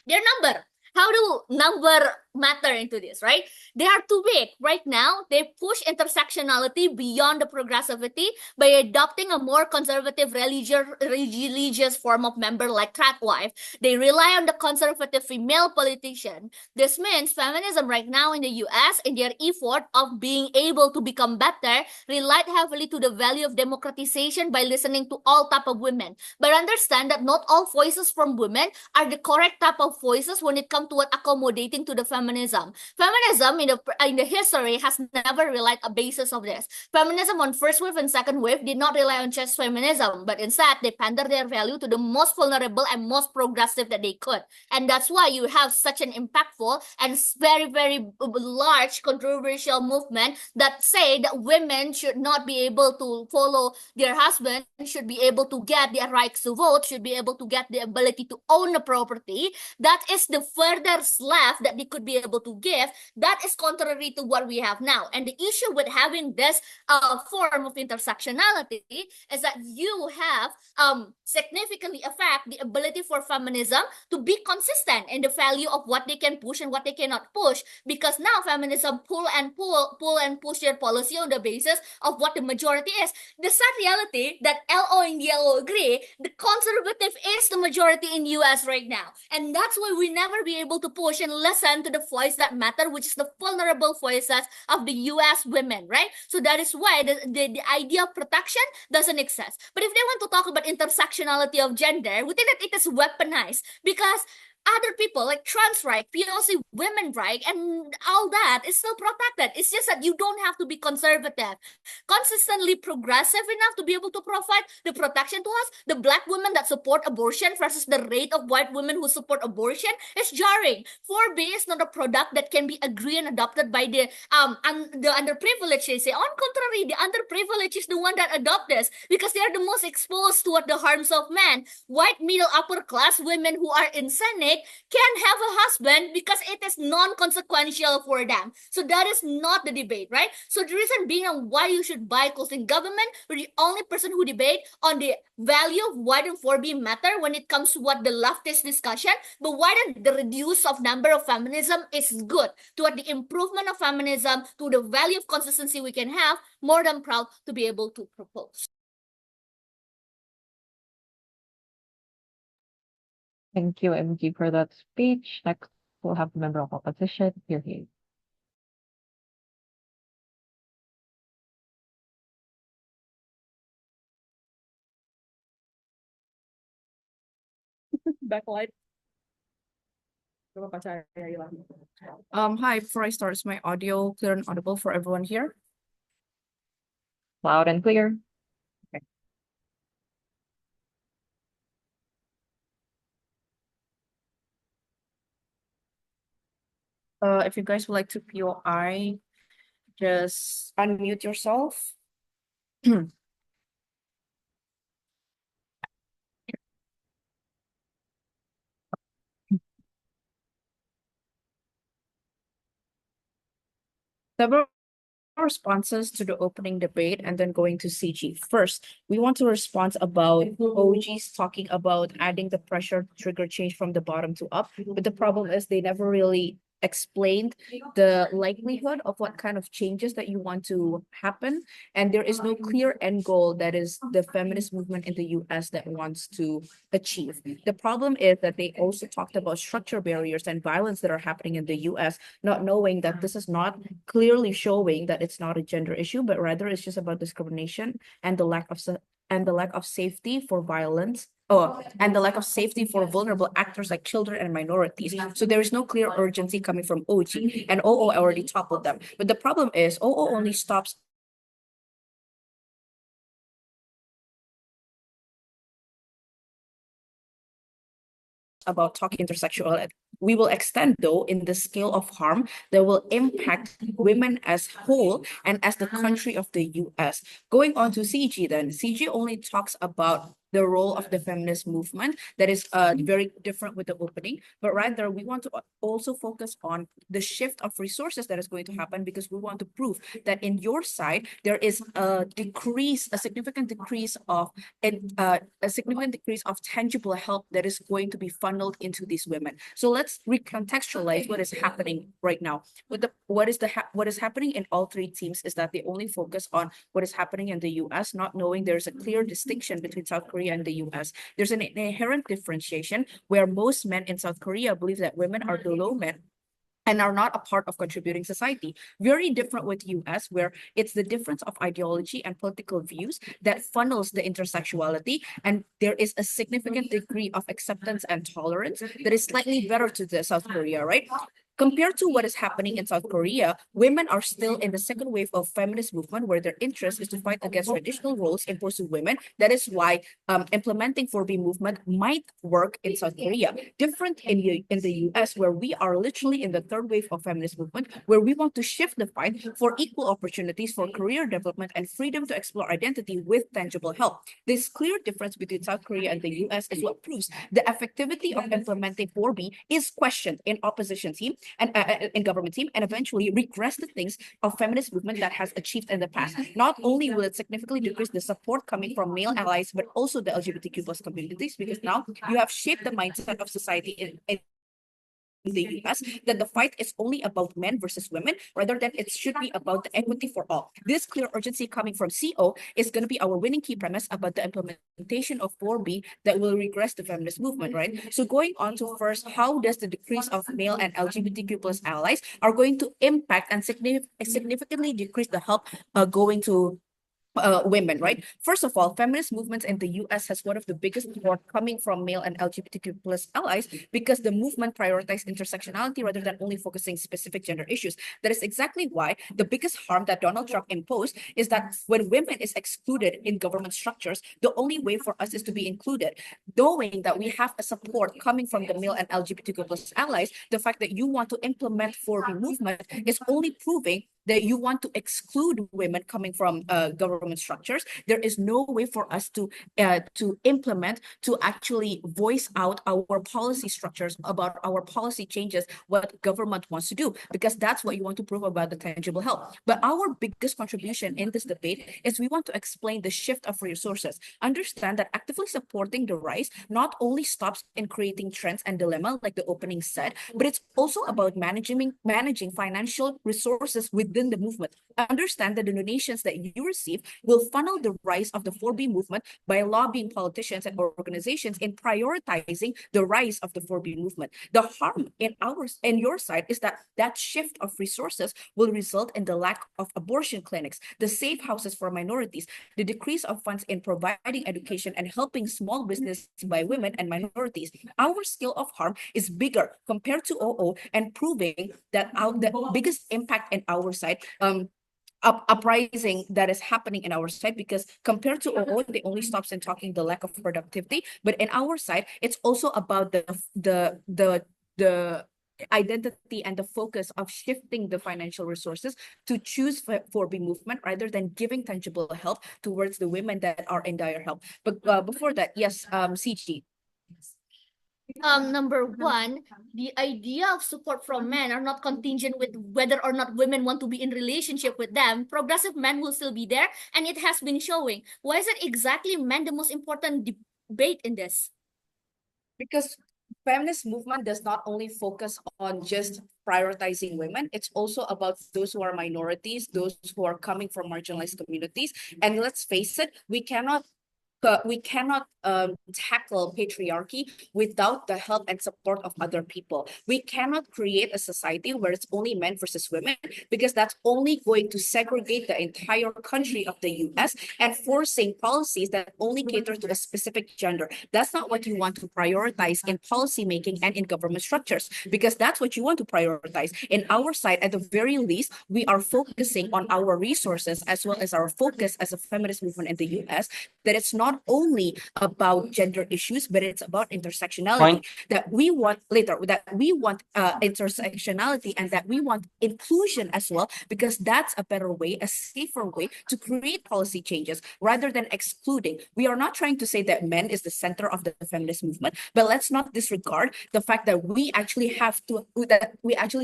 Their number. How do number matter into this, right? They are too big. Right now, they push intersectionality beyond the progressivity by adopting a more conservative religious form of member like trad wife. They rely on the conservative female politician. This means feminism right now in the US, in their effort of being able to become better, relied heavily to the value of democratization by listening to all type of women. But understand that not all voices from women are the correct type of voices when it comes to what accommodating to the feminism. Feminism in the history has never relied a basis of this. Feminism on first wave and second wave did not rely on just feminism, but instead they pander their value to the most vulnerable and most progressive that they could. And that's why you have such an impactful and very, very large controversial movement that say that women should not be able to follow their husband, should be able to get their rights to vote, should be able to get the ability to own a property. That is the further slap that they could be able to give. That is contrary to what we have now. And the issue with having this form of intersectionality is that you have significantly affect the ability for feminism to be consistent in the value of what they can push and what they cannot push, because now feminism pull and push their policy on the basis of what the majority is. The sad reality that LO and DLO agree, the conservative is the majority in US right now. And that's why we never be able to push and listen to the voice that matter, which is the vulnerable voices of the US women, right? So that is why the idea of protection doesn't exist. But if they want to talk about intersectionality of gender, we think that it is weaponized, because other people like trans right, POC women right, and all that is still protected. It's just that you don't have to be conservative, consistently progressive enough to be able to provide the protection to us. The Black women that support abortion versus the rate of white women who support abortion is jarring. 4B is not a product that can be agreed and adopted by the underprivileged. They say, on contrary, the underprivileged is the one that adopt this because they are the most exposed to what the harms of men. White middle upper class women who are in Senate can have a husband because it is non-consequential for them. So that is not the debate, right? So the reason being on why you should buy clothes in government, we're the only person who debate on the value of why the 4B matter when it comes to what the leftist discussion, but why the reduce of number of feminism is good, to what the improvement of feminism, to the value of consistency we can have, more than proud to be able to propose. Thank you, MG, for that speech. Next, we'll have the member of opposition. Here he is. Backlight. Hi, before I start, is my audio clear and audible for everyone here? Loud and clear. If you guys would like to POI, just unmute yourself. Several responses to the opening debate and then going to CG. First, we want to respond about OGs talking about adding the pressure to trigger change from the bottom to up. But the problem is they never really explained the likelihood of what kind of changes that you want to happen. And there is no clear end goal that is the feminist movement in the US that wants to achieve. The problem is that they also talked about structural barriers and violence that are happening in the US, not knowing that this is not clearly showing that it's not a gender issue, but rather it's just about discrimination and the lack of safety for violence. And the lack of safety for vulnerable actors like children and minorities. So there is no clear urgency coming from OG, and OO already toppled them. But the problem is OO only stops about talking intersexuality. We will extend, though, in the scale of harm that will impact women as whole and as the country of the US. Going on to CG then, CG only talks about the role of the feminist movement that is very different with the opening, but rather we want to also focus on the shift of resources that is going to happen, because we want to prove that in your side there is a significant decrease of tangible help that is going to be funneled into these women. So let's recontextualize what is happening right now. What is happening in all three teams is that they only focus on what is happening in the US, not knowing there's a clear distinction between South Korea and the US. There's an inherent differentiation where most men in South Korea believe that women are below men and are not a part of contributing society. Very different with US, where it's the difference of ideology and political views that funnels the intersexuality, and there is a significant degree of acceptance and tolerance that is slightly better to the South Korea, right? Compared to what is happening in South Korea, women are still in the second wave of feminist movement, where their interest is to fight against traditional roles imposed to women. That is why implementing 4B movement might work in South Korea. Different in the US, where we are literally in the third wave of feminist movement, where we want to shift the fight for equal opportunities for career development and freedom to explore identity with tangible help. This clear difference between South Korea and the US is what proves the effectivity of implementing 4B is questioned in opposition team and in government team, and eventually regress the things of feminist movement that has achieved in the past. Not only will it significantly decrease the support coming from male allies, but also the LGBTQ plus communities, because now you have shaped the mindset of society in the US that the fight is only about men versus women, rather than it should be about the equity for all. This clear urgency coming from CO is going to be our winning key premise about the implementation of 4B that will regress the feminist movement, right? So going on to first, how does the decrease of male and LGBTQ plus allies are going to impact and significantly decrease the help going to women, right? First of all, feminist movements in the US has one of the biggest support coming from male and LGBTQ plus allies, because the movement prioritizes intersectionality rather than only focusing specific gender issues. That is exactly why the biggest harm that Donald Trump imposed is that when women is excluded in government structures, the only way for us is to be included. Knowing that we have a support coming from the male and LGBTQ plus allies, the fact that you want to implement 4B movement is only proving that you want to exclude women coming from government structures. There is no way for us to implement, to actually voice out our policy structures about our policy changes, what government wants to do, because that's what you want to prove about the tangible help. But our biggest contribution in this debate is we want to explain the shift of resources. Understand that actively supporting the rise not only stops in creating trends and dilemma, like the opening said, but it's also about managing financial resources within the movement. Understand that the donations that you receive will funnel the rise of the 4B movement by lobbying politicians and organizations in prioritizing the rise of the 4B movement. The harm in your side is that shift of resources will result in the lack of abortion clinics, the safe houses for minorities, the decrease of funds in providing education and helping small business by women and minorities. Our scale of harm is bigger compared to OO, and proving that the biggest impact in our side uprising that is happening in our side, because compared to OO, they only stops in talking the lack of productivity, but in our side, it's also about the identity and the focus of shifting the financial resources to choose 4B movement rather than giving tangible help towards the women that are in dire help. But before that, yes, CG. Number one, the idea of support from men are not contingent with whether or not women want to be in relationship with them. Progressive men will still be there, and it has been showing. Why is it exactly men the most important debate in this? Because feminist movement does not only focus on just prioritizing women, it's also about those who are minorities, those who are coming from marginalized communities. And let's face it, we cannot tackle patriarchy without the help and support of other people. We cannot create a society where it's only men versus women, because that's only going to segregate the entire country of the US and forcing policies that only cater to a specific gender. That's not what you want to prioritize in policy making and in government structures, because that's what you want to prioritize. In our side, at the very least, we are focusing on our resources as well as our focus as a feminist movement in the US, that it's not not only about gender issues, but it's about intersectionality. Point. That we want intersectionality, and that we want inclusion as well, because that's a better way, a safer way to create policy changes rather than excluding. We are not trying to say that men is the center of the feminist movement, but let's not disregard the fact that we actually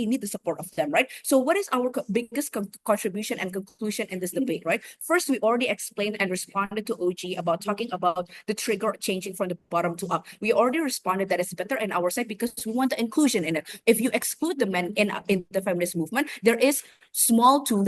need the support of them, right? So what is our biggest contribution and conclusion in this debate, right? First, we already explained and responded to OG about talking about the trigger changing from the bottom to up. We already responded that it's better in our side because we want the inclusion in it. If you exclude the men in the feminist movement, there is small to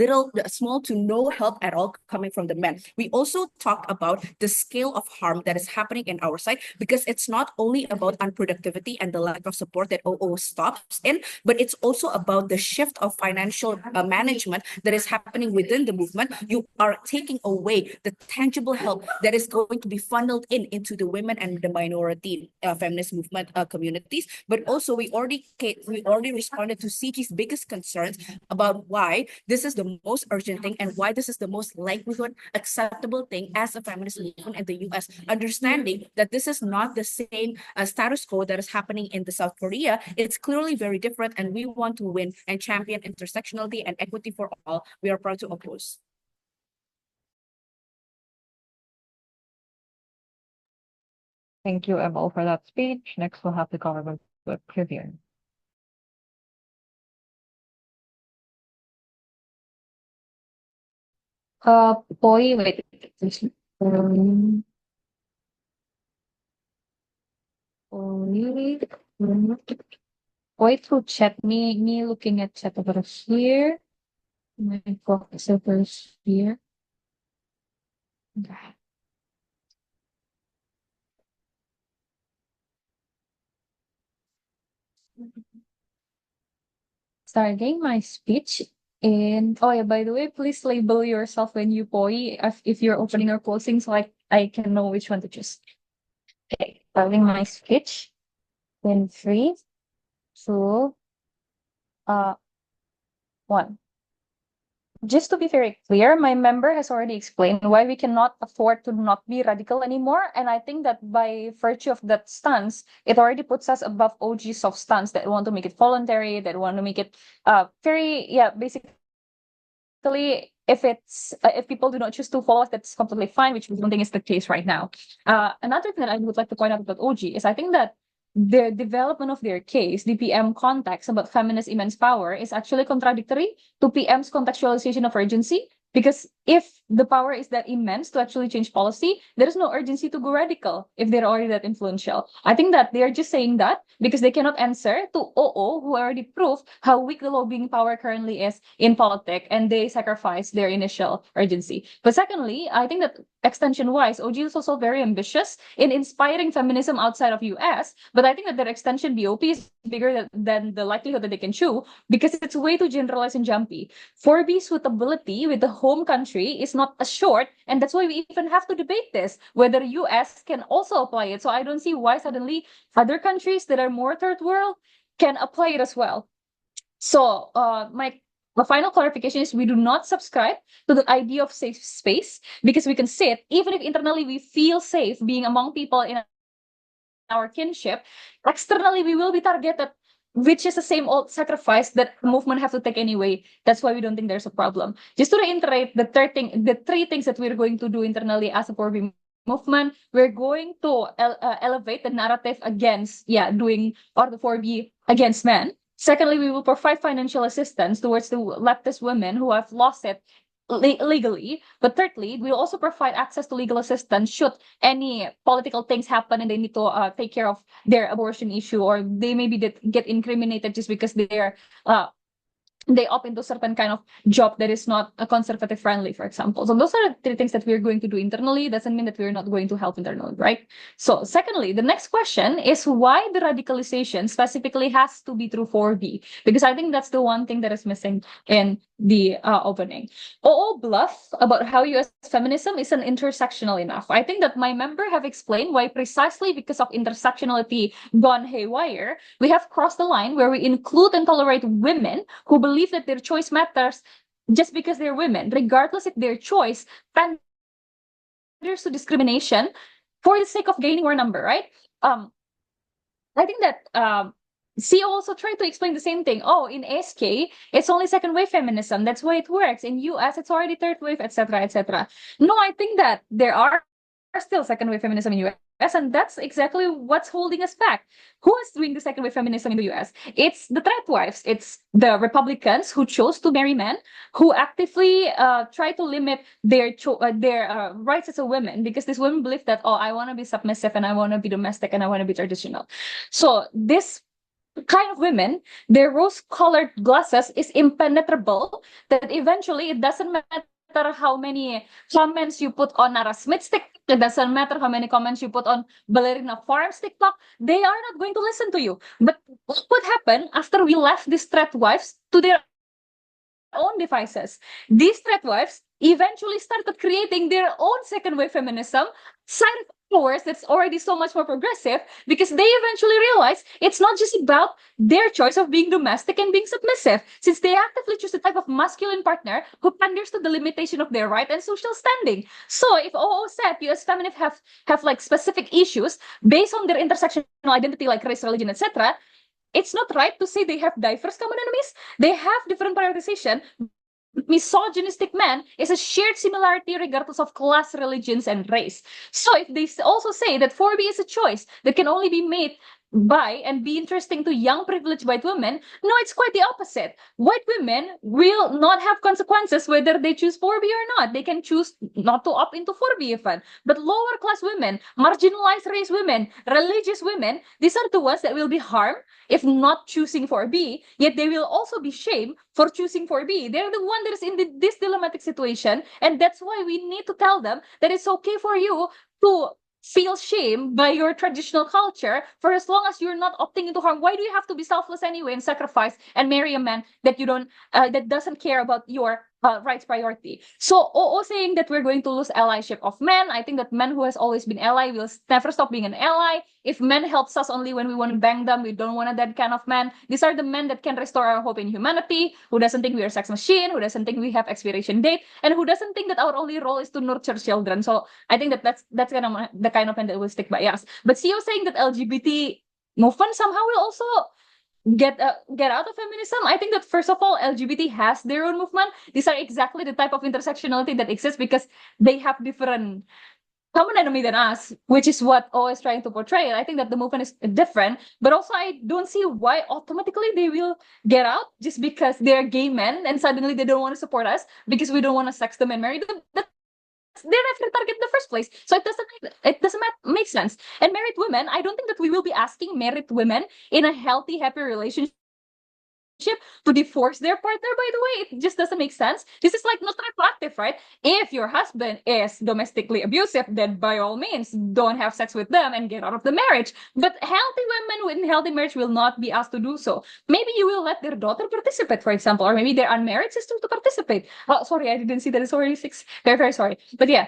no help at all coming from the men. We also talked about the scale of harm that is happening in our side, because it's not only about unproductivity and the lack of support that OO stops in, but it's also about the shift of financial management that is happening within the movement. You are taking away the tangible help that is going to be funneled into the women and the minority feminist movement communities. But also, we already responded to CG's biggest concerns about why this is the most urgent thing and why this is the most likelihood acceptable thing as a feminist movement in the US, understanding that this is not the same status quo that is happening in the South Korea. It's clearly very different, and we want to win and champion intersectionality and equity for all. We are proud to oppose. Thank you, Emil, for that speech. Next, we'll have the government with Vivian. Boy, wait. Um, Boy through chat. Me looking at chat over here. My focus over here. Okay. Starting my speech. And oh yeah, by the way, please label yourself when you poi if you're opening or closing, so I can know which one to choose. Okay, starting my speech in 3, 2, 1. Just to be very clear, my member has already explained why we cannot afford to not be radical anymore. And I think that by virtue of that stance, it already puts us above OG soft stance that want to make it voluntary, that want to make it basically if people do not choose to follow us, that's completely fine, which we don't think is the case right now. Another thing that I would like to point out about OG is I think that the development of their case, the PM context about feminist immense power, is actually contradictory to PM's contextualization of urgency. Because if the power is that immense to actually change policy, there is no urgency to go radical if they're already that influential. I think that they're just saying that because they cannot answer to OO, who already proved how weak the lobbying power currently is in politics, and they sacrifice their initial urgency. But secondly, I think that extension-wise, OG is also very ambitious in inspiring feminism outside of US, but I think that their extension BOP is bigger than the likelihood that they can chew because it's way too generalized and jumpy. 4B suitability with the home country is not assured, and that's why we even have to debate this, whether US can also apply it. So I don't see why suddenly other countries that are more third world can apply it as well. So the final clarification is we do not subscribe to the idea of safe space because we can sit, even if internally we feel safe being among people in our kinship, externally we will be targeted, which is the same old sacrifice that the movement have to take anyway. That's why we don't think there's a problem. Just to reiterate the 3 things that we're going to do internally as a 4B movement, we're going to elevate the narrative against doing or the 4B against men. Secondly, we will provide financial assistance towards the leftist women who have lost it legally. But thirdly, we'll also provide access to legal assistance should any political things happen and they need to take care of their abortion issue, or they maybe get incriminated just because they opt into certain kind of job that is not a conservative friendly, for example. So those are the 3 things that we're going to do internally. Doesn't mean that we're not going to help internally, right? So secondly, the next question is why the radicalization specifically has to be through 4B? Because I think that's the one thing that is missing in the opening. OO bluff about how US feminism isn't intersectional enough. I think that my member have explained why precisely because of intersectionality gone haywire, we have crossed the line where we include and tolerate women who believe that their choice matters just because they're women, regardless if their choice panders to discrimination for the sake of gaining more number, right? I think that CEO also tried to explain the same thing. Oh, in SK, it's only second wave feminism. That's why it works. In US, it's already third wave, etc., etc. No, I think that there are still second wave feminism in US, and that's exactly what's holding us back. Who is doing the second wave feminism in the US? It's the threat wives. It's the Republicans who chose to marry men, who actively try to limit their rights as a woman, because these women believe that, oh, I want to be submissive and I want to be domestic and I want to be traditional. So this kind of women, their rose-colored glasses is impenetrable, that eventually it doesn't matter how many comments you put on Nara Smith's TikTok, it doesn't matter how many comments you put on Ballerina Farm's TikTok, they are not going to listen to you. But what would happen after we left these threat wives to their own devices? These threat wives eventually started creating their own second wave feminism side of ours that's already so much more progressive, because they eventually realize it's not just about their choice of being domestic and being submissive, since they actively choose the type of masculine partner who panders to the limitation of their right and social standing. So if OO said US feminists have like specific issues based on their intersectional identity, like race, religion, etc., it's not right to say they have diverse common enemies. They have different prioritization. Misogynistic man is a shared similarity regardless of class, religions, and race. So if they also say that 4B is a choice that can only be made by and be interesting to young privileged white women, no, it's quite the opposite. White women will not have consequences whether they choose 4B or not. They can choose not to opt into 4B even. But lower class women, marginalized race women, religious women, these are the ones that will be harmed if not choosing 4B, yet they will also be shamed for choosing 4B. They're the one that is in this dilemmatic situation, and that's why we need to tell them that it's okay for you to feel shame by your traditional culture for as long as you're not opting into harm. Why do you have to be selfless anyway and sacrifice and marry a man that you don't that doesn't care about your rights priority? So OO saying that we're going to lose allyship of men, I think that men who has always been ally will never stop being an ally. If men helps us only when we want to bang them, we don't want that kind of man. These are the men that can restore our hope in humanity, who doesn't think we are sex machine, who doesn't think we have expiration date, and who doesn't think that our only role is to nurture children. So I think that that's kind of the kind of men that will stick by us. But CEO saying that LGBT movement somehow will also get out of feminism. I think that first of all, LGBT has their own movement. These are exactly the type of intersectionality that exists because they have different common enemy than us, which is what O is trying to portray. I think that the movement is different, but also I don't see why automatically they will get out just because they're gay men and suddenly they don't want to support us because we don't want to sex them and marry them. They're not the target in the first place, so it doesn't make sense. And married women, I don't think that we will be asking married women in a healthy, happy relationship to divorce their partner. By the way, it just doesn't make sense. This is like not retroactive, right? If your husband is domestically abusive, then by all means don't have sex with them and get out of the marriage. But healthy women in healthy marriage will not be asked to do so. Maybe you will let their daughter participate, for example, or maybe their unmarried sister to participate. Oh, sorry, I didn't see that. It's already 6. Very, very sorry. But yeah.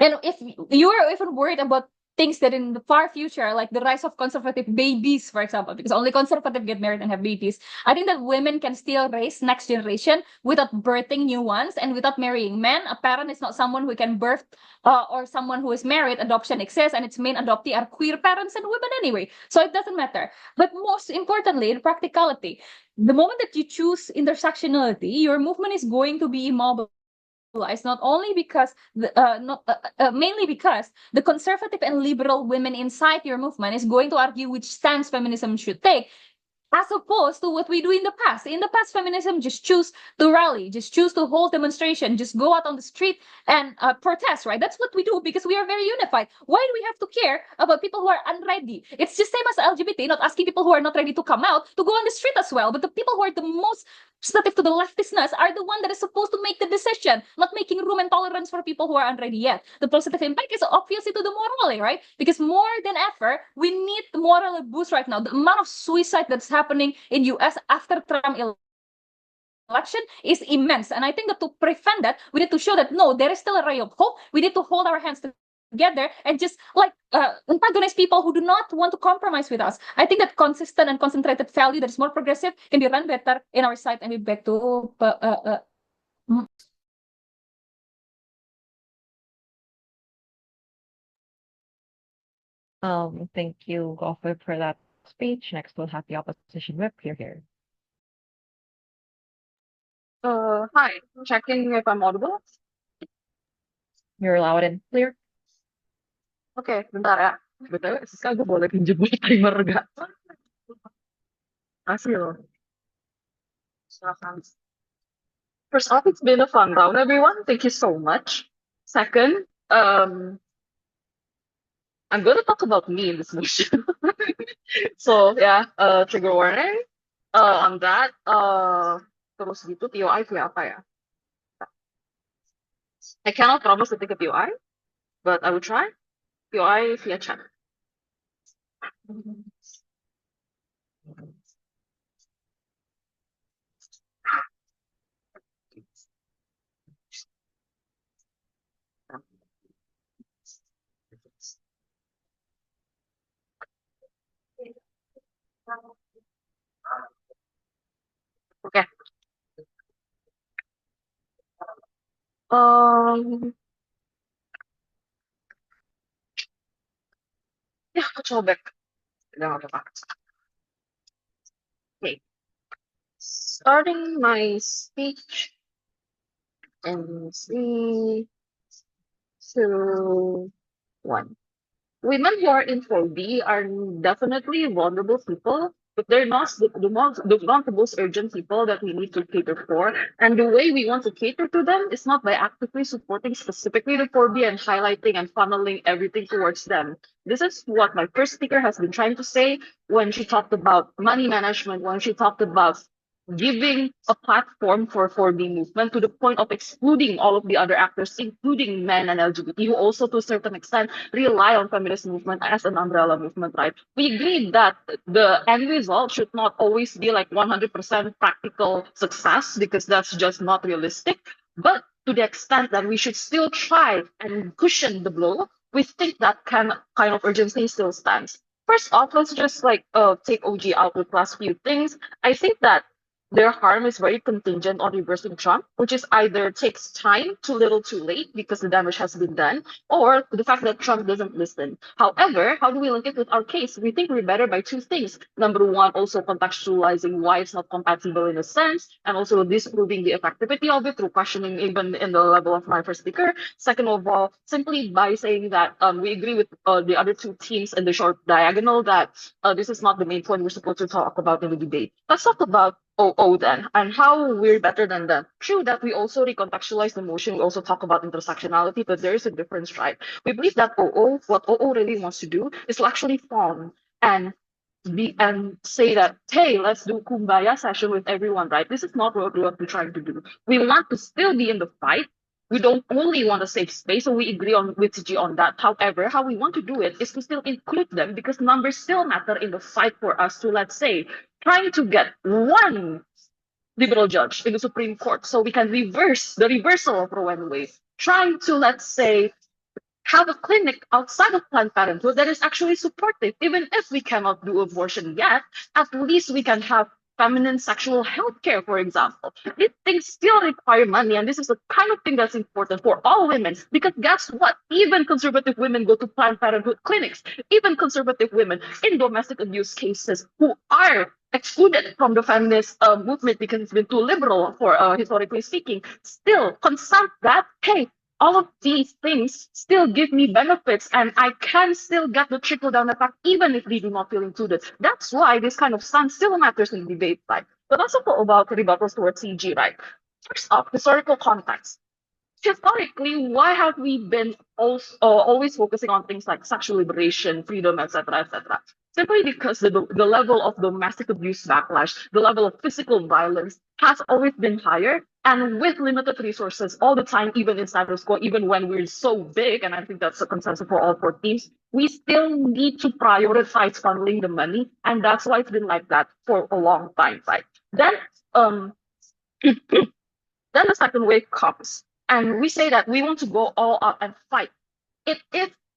And if you are even worried about things that in the far future, like the rise of conservative babies, for example, because only conservative get married and have babies, I think that women can still raise next generation without birthing new ones and without marrying men. A parent is not someone who can birth or someone who is married. Adoption exists, and its main adoptee are queer parents and women anyway. So it doesn't matter. But most importantly, in practicality, the moment that you choose intersectionality, your movement is going to be immobile. Not only because mainly because the conservative and liberal women inside your movement is going to argue which stance feminism should take, as opposed to what we do in the past. In the past, feminism just choose to rally, just choose to hold demonstration, just go out on the street and protest, right? That's what we do because we are very unified. Why do we have to care about people who are unready? It's just same as LGBT, not asking people who are not ready to come out to go on the street as well. But the people who are the most sensitive to the leftistness are the one that is supposed to make the decision, not making room and tolerance for people who are unready yet. The positive impact is obviously to the morally, right? Because more than ever, we need the moral boost right now. The amount of suicide that's happening in US after Trump election is immense. And I think that to prevent that, we need to show that no, there is still a ray of hope. We need to hold our hands together and just like antagonize people who do not want to compromise with us. I think that consistent and concentrated value that is more progressive can be run better in our side, and we back to Thank you, Golfer, for that speech. Next, we'll have the opposition whip. Here. Hi. Checking if I'm audible. You're loud and clear. Oke, bentar ya. BTW, Siska, gue boleh pinjem timer gak? Kasih loh. Silakan. First off, it's been a fun round, everyone. Thank you so much. Second, I'm gonna talk about me in this motion. So yeah, trigger warning. On that, terus gitu POI via apa ya? I cannot promise to take a POI, but I will try. POI via chat. Oke. Ya, aku coba back. Udah nggak apa-apa. Okay. Starting my speech in 3, 2, 1. Women who are in 4B are definitely vulnerable people, but they're not not the most urgent people that we need to cater for. And the way we want to cater to them is not by actively supporting specifically the 4B and highlighting and funneling everything towards them. This is what my first speaker has been trying to say when she talked about money management, when she talked about giving a platform for 4B movement to the point of excluding all of the other actors, including men and LGBT, who also to a certain extent rely on feminist movement as an umbrella movement, right? We agree that the end result should not always be like 100% practical success because that's just not realistic. But to the extent that we should still try and cushion the blow, we think that kind of urgency still stands. First off, let's just like take OG out with last few things. I think that their harm is very contingent on reversing Trump, which is either takes time too little too late because the damage has been done, or the fact that Trump doesn't listen. However, how do we link it with our case? We think we're better by two things. Number one, also contextualizing why it's not compatible in a sense, and also disproving the effectivity of it through questioning even in the level of my first speaker. Second of all, simply by saying that we agree with the other two teams in the short diagonal that this is not the main point we're supposed to talk about in the debate. Let's talk about OO then, and how we're better than them. True that we also recontextualize the motion, we also talk about intersectionality, but there is a difference, right? We believe that what OO really wants to do is to actually form and say that, hey, let's do kumbaya session with everyone, right? This is not what we're trying to do. We want to still be in the fight. We don't only want a safe space, so we agree on with CG on that. However, how we want to do it is to still include them because numbers still matter in the fight for us to, let's say, trying to get one liberal judge in the Supreme Court so we can reverse the reversal of Roe and Wade. Trying to, let's say, have a clinic outside of Planned Parenthood that is actually supportive. Even if we cannot do abortion yet, at least we can have feminine sexual health care, for example. These things still require money, and this is the kind of thing that's important for all women. Because guess what? Even conservative women go to Planned Parenthood clinics. Even conservative women in domestic abuse cases who are excluded from the feminist movement because it's been too liberal for historically speaking, still consent that, hey, all of these things still give me benefits and I can still get the trickle down effect even if they do not feel included. That's why this kind of stance still matters in debate, right? But also about rebuttals towards CG, right? First off, historical context. Historically, why have we been always focusing on things like sexual liberation, freedom, etc., etc.? Simply because the level of domestic abuse backlash, the level of physical violence has always been higher. And with limited resources all the time, even in status quo, even when we're so big, and I think that's a consensus for all four teams, we still need to prioritize funneling the money. And that's why it's been like that for a long time, right? Then, the second wave comes. And we say that we want to go all out and fight. If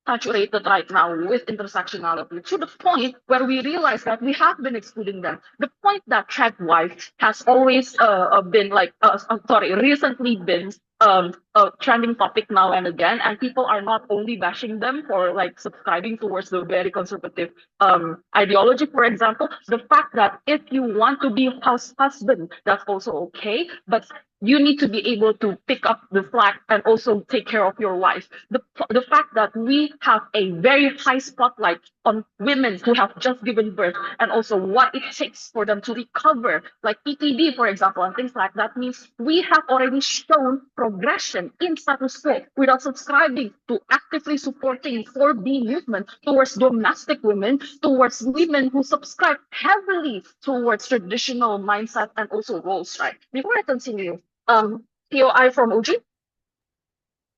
saturated right now with intersectionality to the point where we realize that we have been excluding them. The point that trad wife has always been like, recently been a trending topic now and again, and people are not only bashing them for like subscribing towards the very conservative ideology, for example, the fact that if you want to be husband, that's also okay, but you need to be able to pick up the slack and also take care of your wife. The fact that we have a very high spotlight on women who have just given birth and also what it takes for them to recover, like PTD, for example, and things like that, means we have already shown progression in status quo without subscribing to actively supporting 4B movement towards domestic women, towards women who subscribe heavily towards traditional mindset and also roles, right? Before I continue, POI from OG?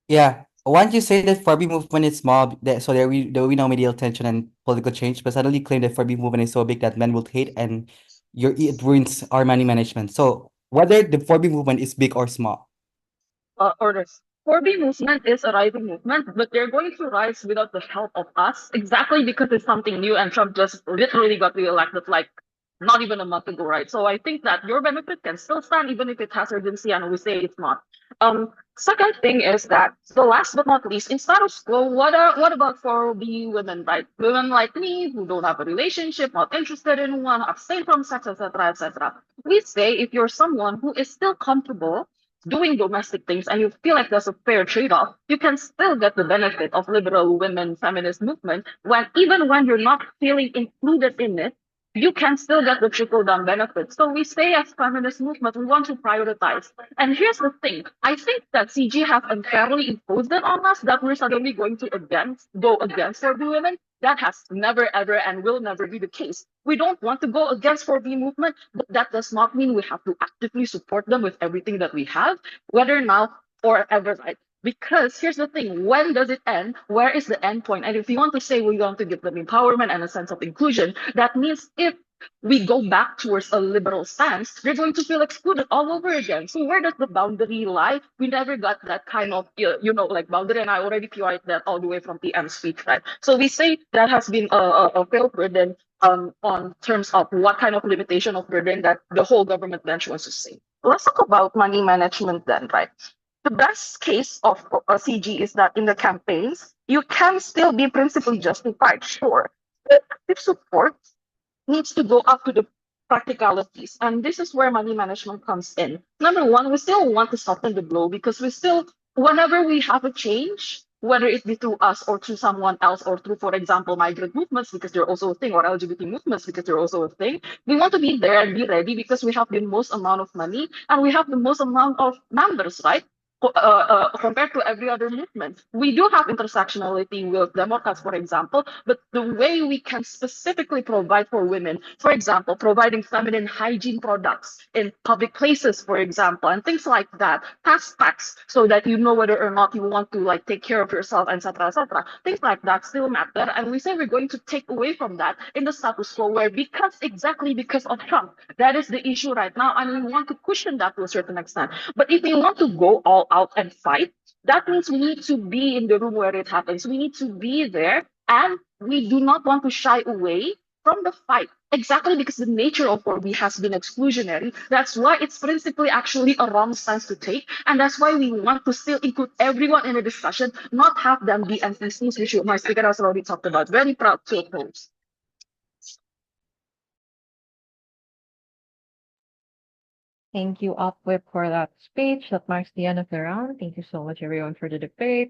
Yeah. Once you say that 4B movement is small, so there will be no medial tension and political change, but suddenly claim that 4B movement is so big that men will hate and it ruins our money management. So whether the 4B movement is big or small. Orders. 4B movement is a rising movement, but they're going to rise without the help of us, exactly because it's something new and Trump just literally got reelected like not even a month ago, right? So I think that your benefit can still stand even if it has urgency and we say it's not. Second thing is that the last but not least, in status quo, what about for the women, right? Women like me who don't have a relationship, not interested in one, abstain from sex, etc., etc. We say if you're someone who is still comfortable doing domestic things and you feel like there's a fair trade-off, you can still get the benefit of liberal women feminist movement when even when you're not feeling included in it, you can still get the trickle-down benefits. So we say as feminist movement, we want to prioritize. And here's the thing, I think that CG have unfairly imposed it on us that we're suddenly going to go against for the women. That has never, ever, and will never be the case. We don't want to go against 4B movement, but that does not mean we have to actively support them with everything that we have, whether now or ever, right? Because here's the thing, when does it end? Where is the end point? And if you want to say we want to give them empowerment and a sense of inclusion, that means if we go back towards a liberal stance, they're going to feel excluded all over again. So where does the boundary lie? We never got that kind of, like boundary, and I already PO'd that all the way from PM speech, right? So we say that has been a failed burden on terms of what kind of limitation of burden that the whole government bench wants to say. Let's talk about money management then, right? The best case of a CG is that in the campaigns, you can still be principally justified, sure. But active support needs to go up to the practicalities. And this is where money management comes in. Number one, we still want to soften the blow because we still, whenever we have a change, whether it be through us or through someone else or through, for example, migrant movements, because they're also a thing, or LGBT movements, because they're also a thing, we want to be there and be ready because we have the most amount of money and we have the most amount of members, right? Compared to every other movement. We do have intersectionality with Democrats, for example, but the way we can specifically provide for women, for example, providing feminine hygiene products in public places, for example, and things like that, packs, so that you know whether or not you want to like take care of yourself, etc., etc. Things like that still matter, and we say we're going to take away from that in the status quo, where exactly because of Trump, that is the issue right now, and we want to cushion that to a certain extent. But if we want to go all out and fight, that means we need to be in the room where it happens. We need to be there, and we do not want to shy away from the fight. Exactly because the nature of 4B has been exclusionary. That's why it's principally actually a wrong stance to take. And that's why we want to still include everyone in the discussion, not have them be NPCs, which my speaker has already talked about. Very proud to oppose. Thank you, Upwip, for that speech. That marks the end of the round. Thank you so much, everyone, for the debate.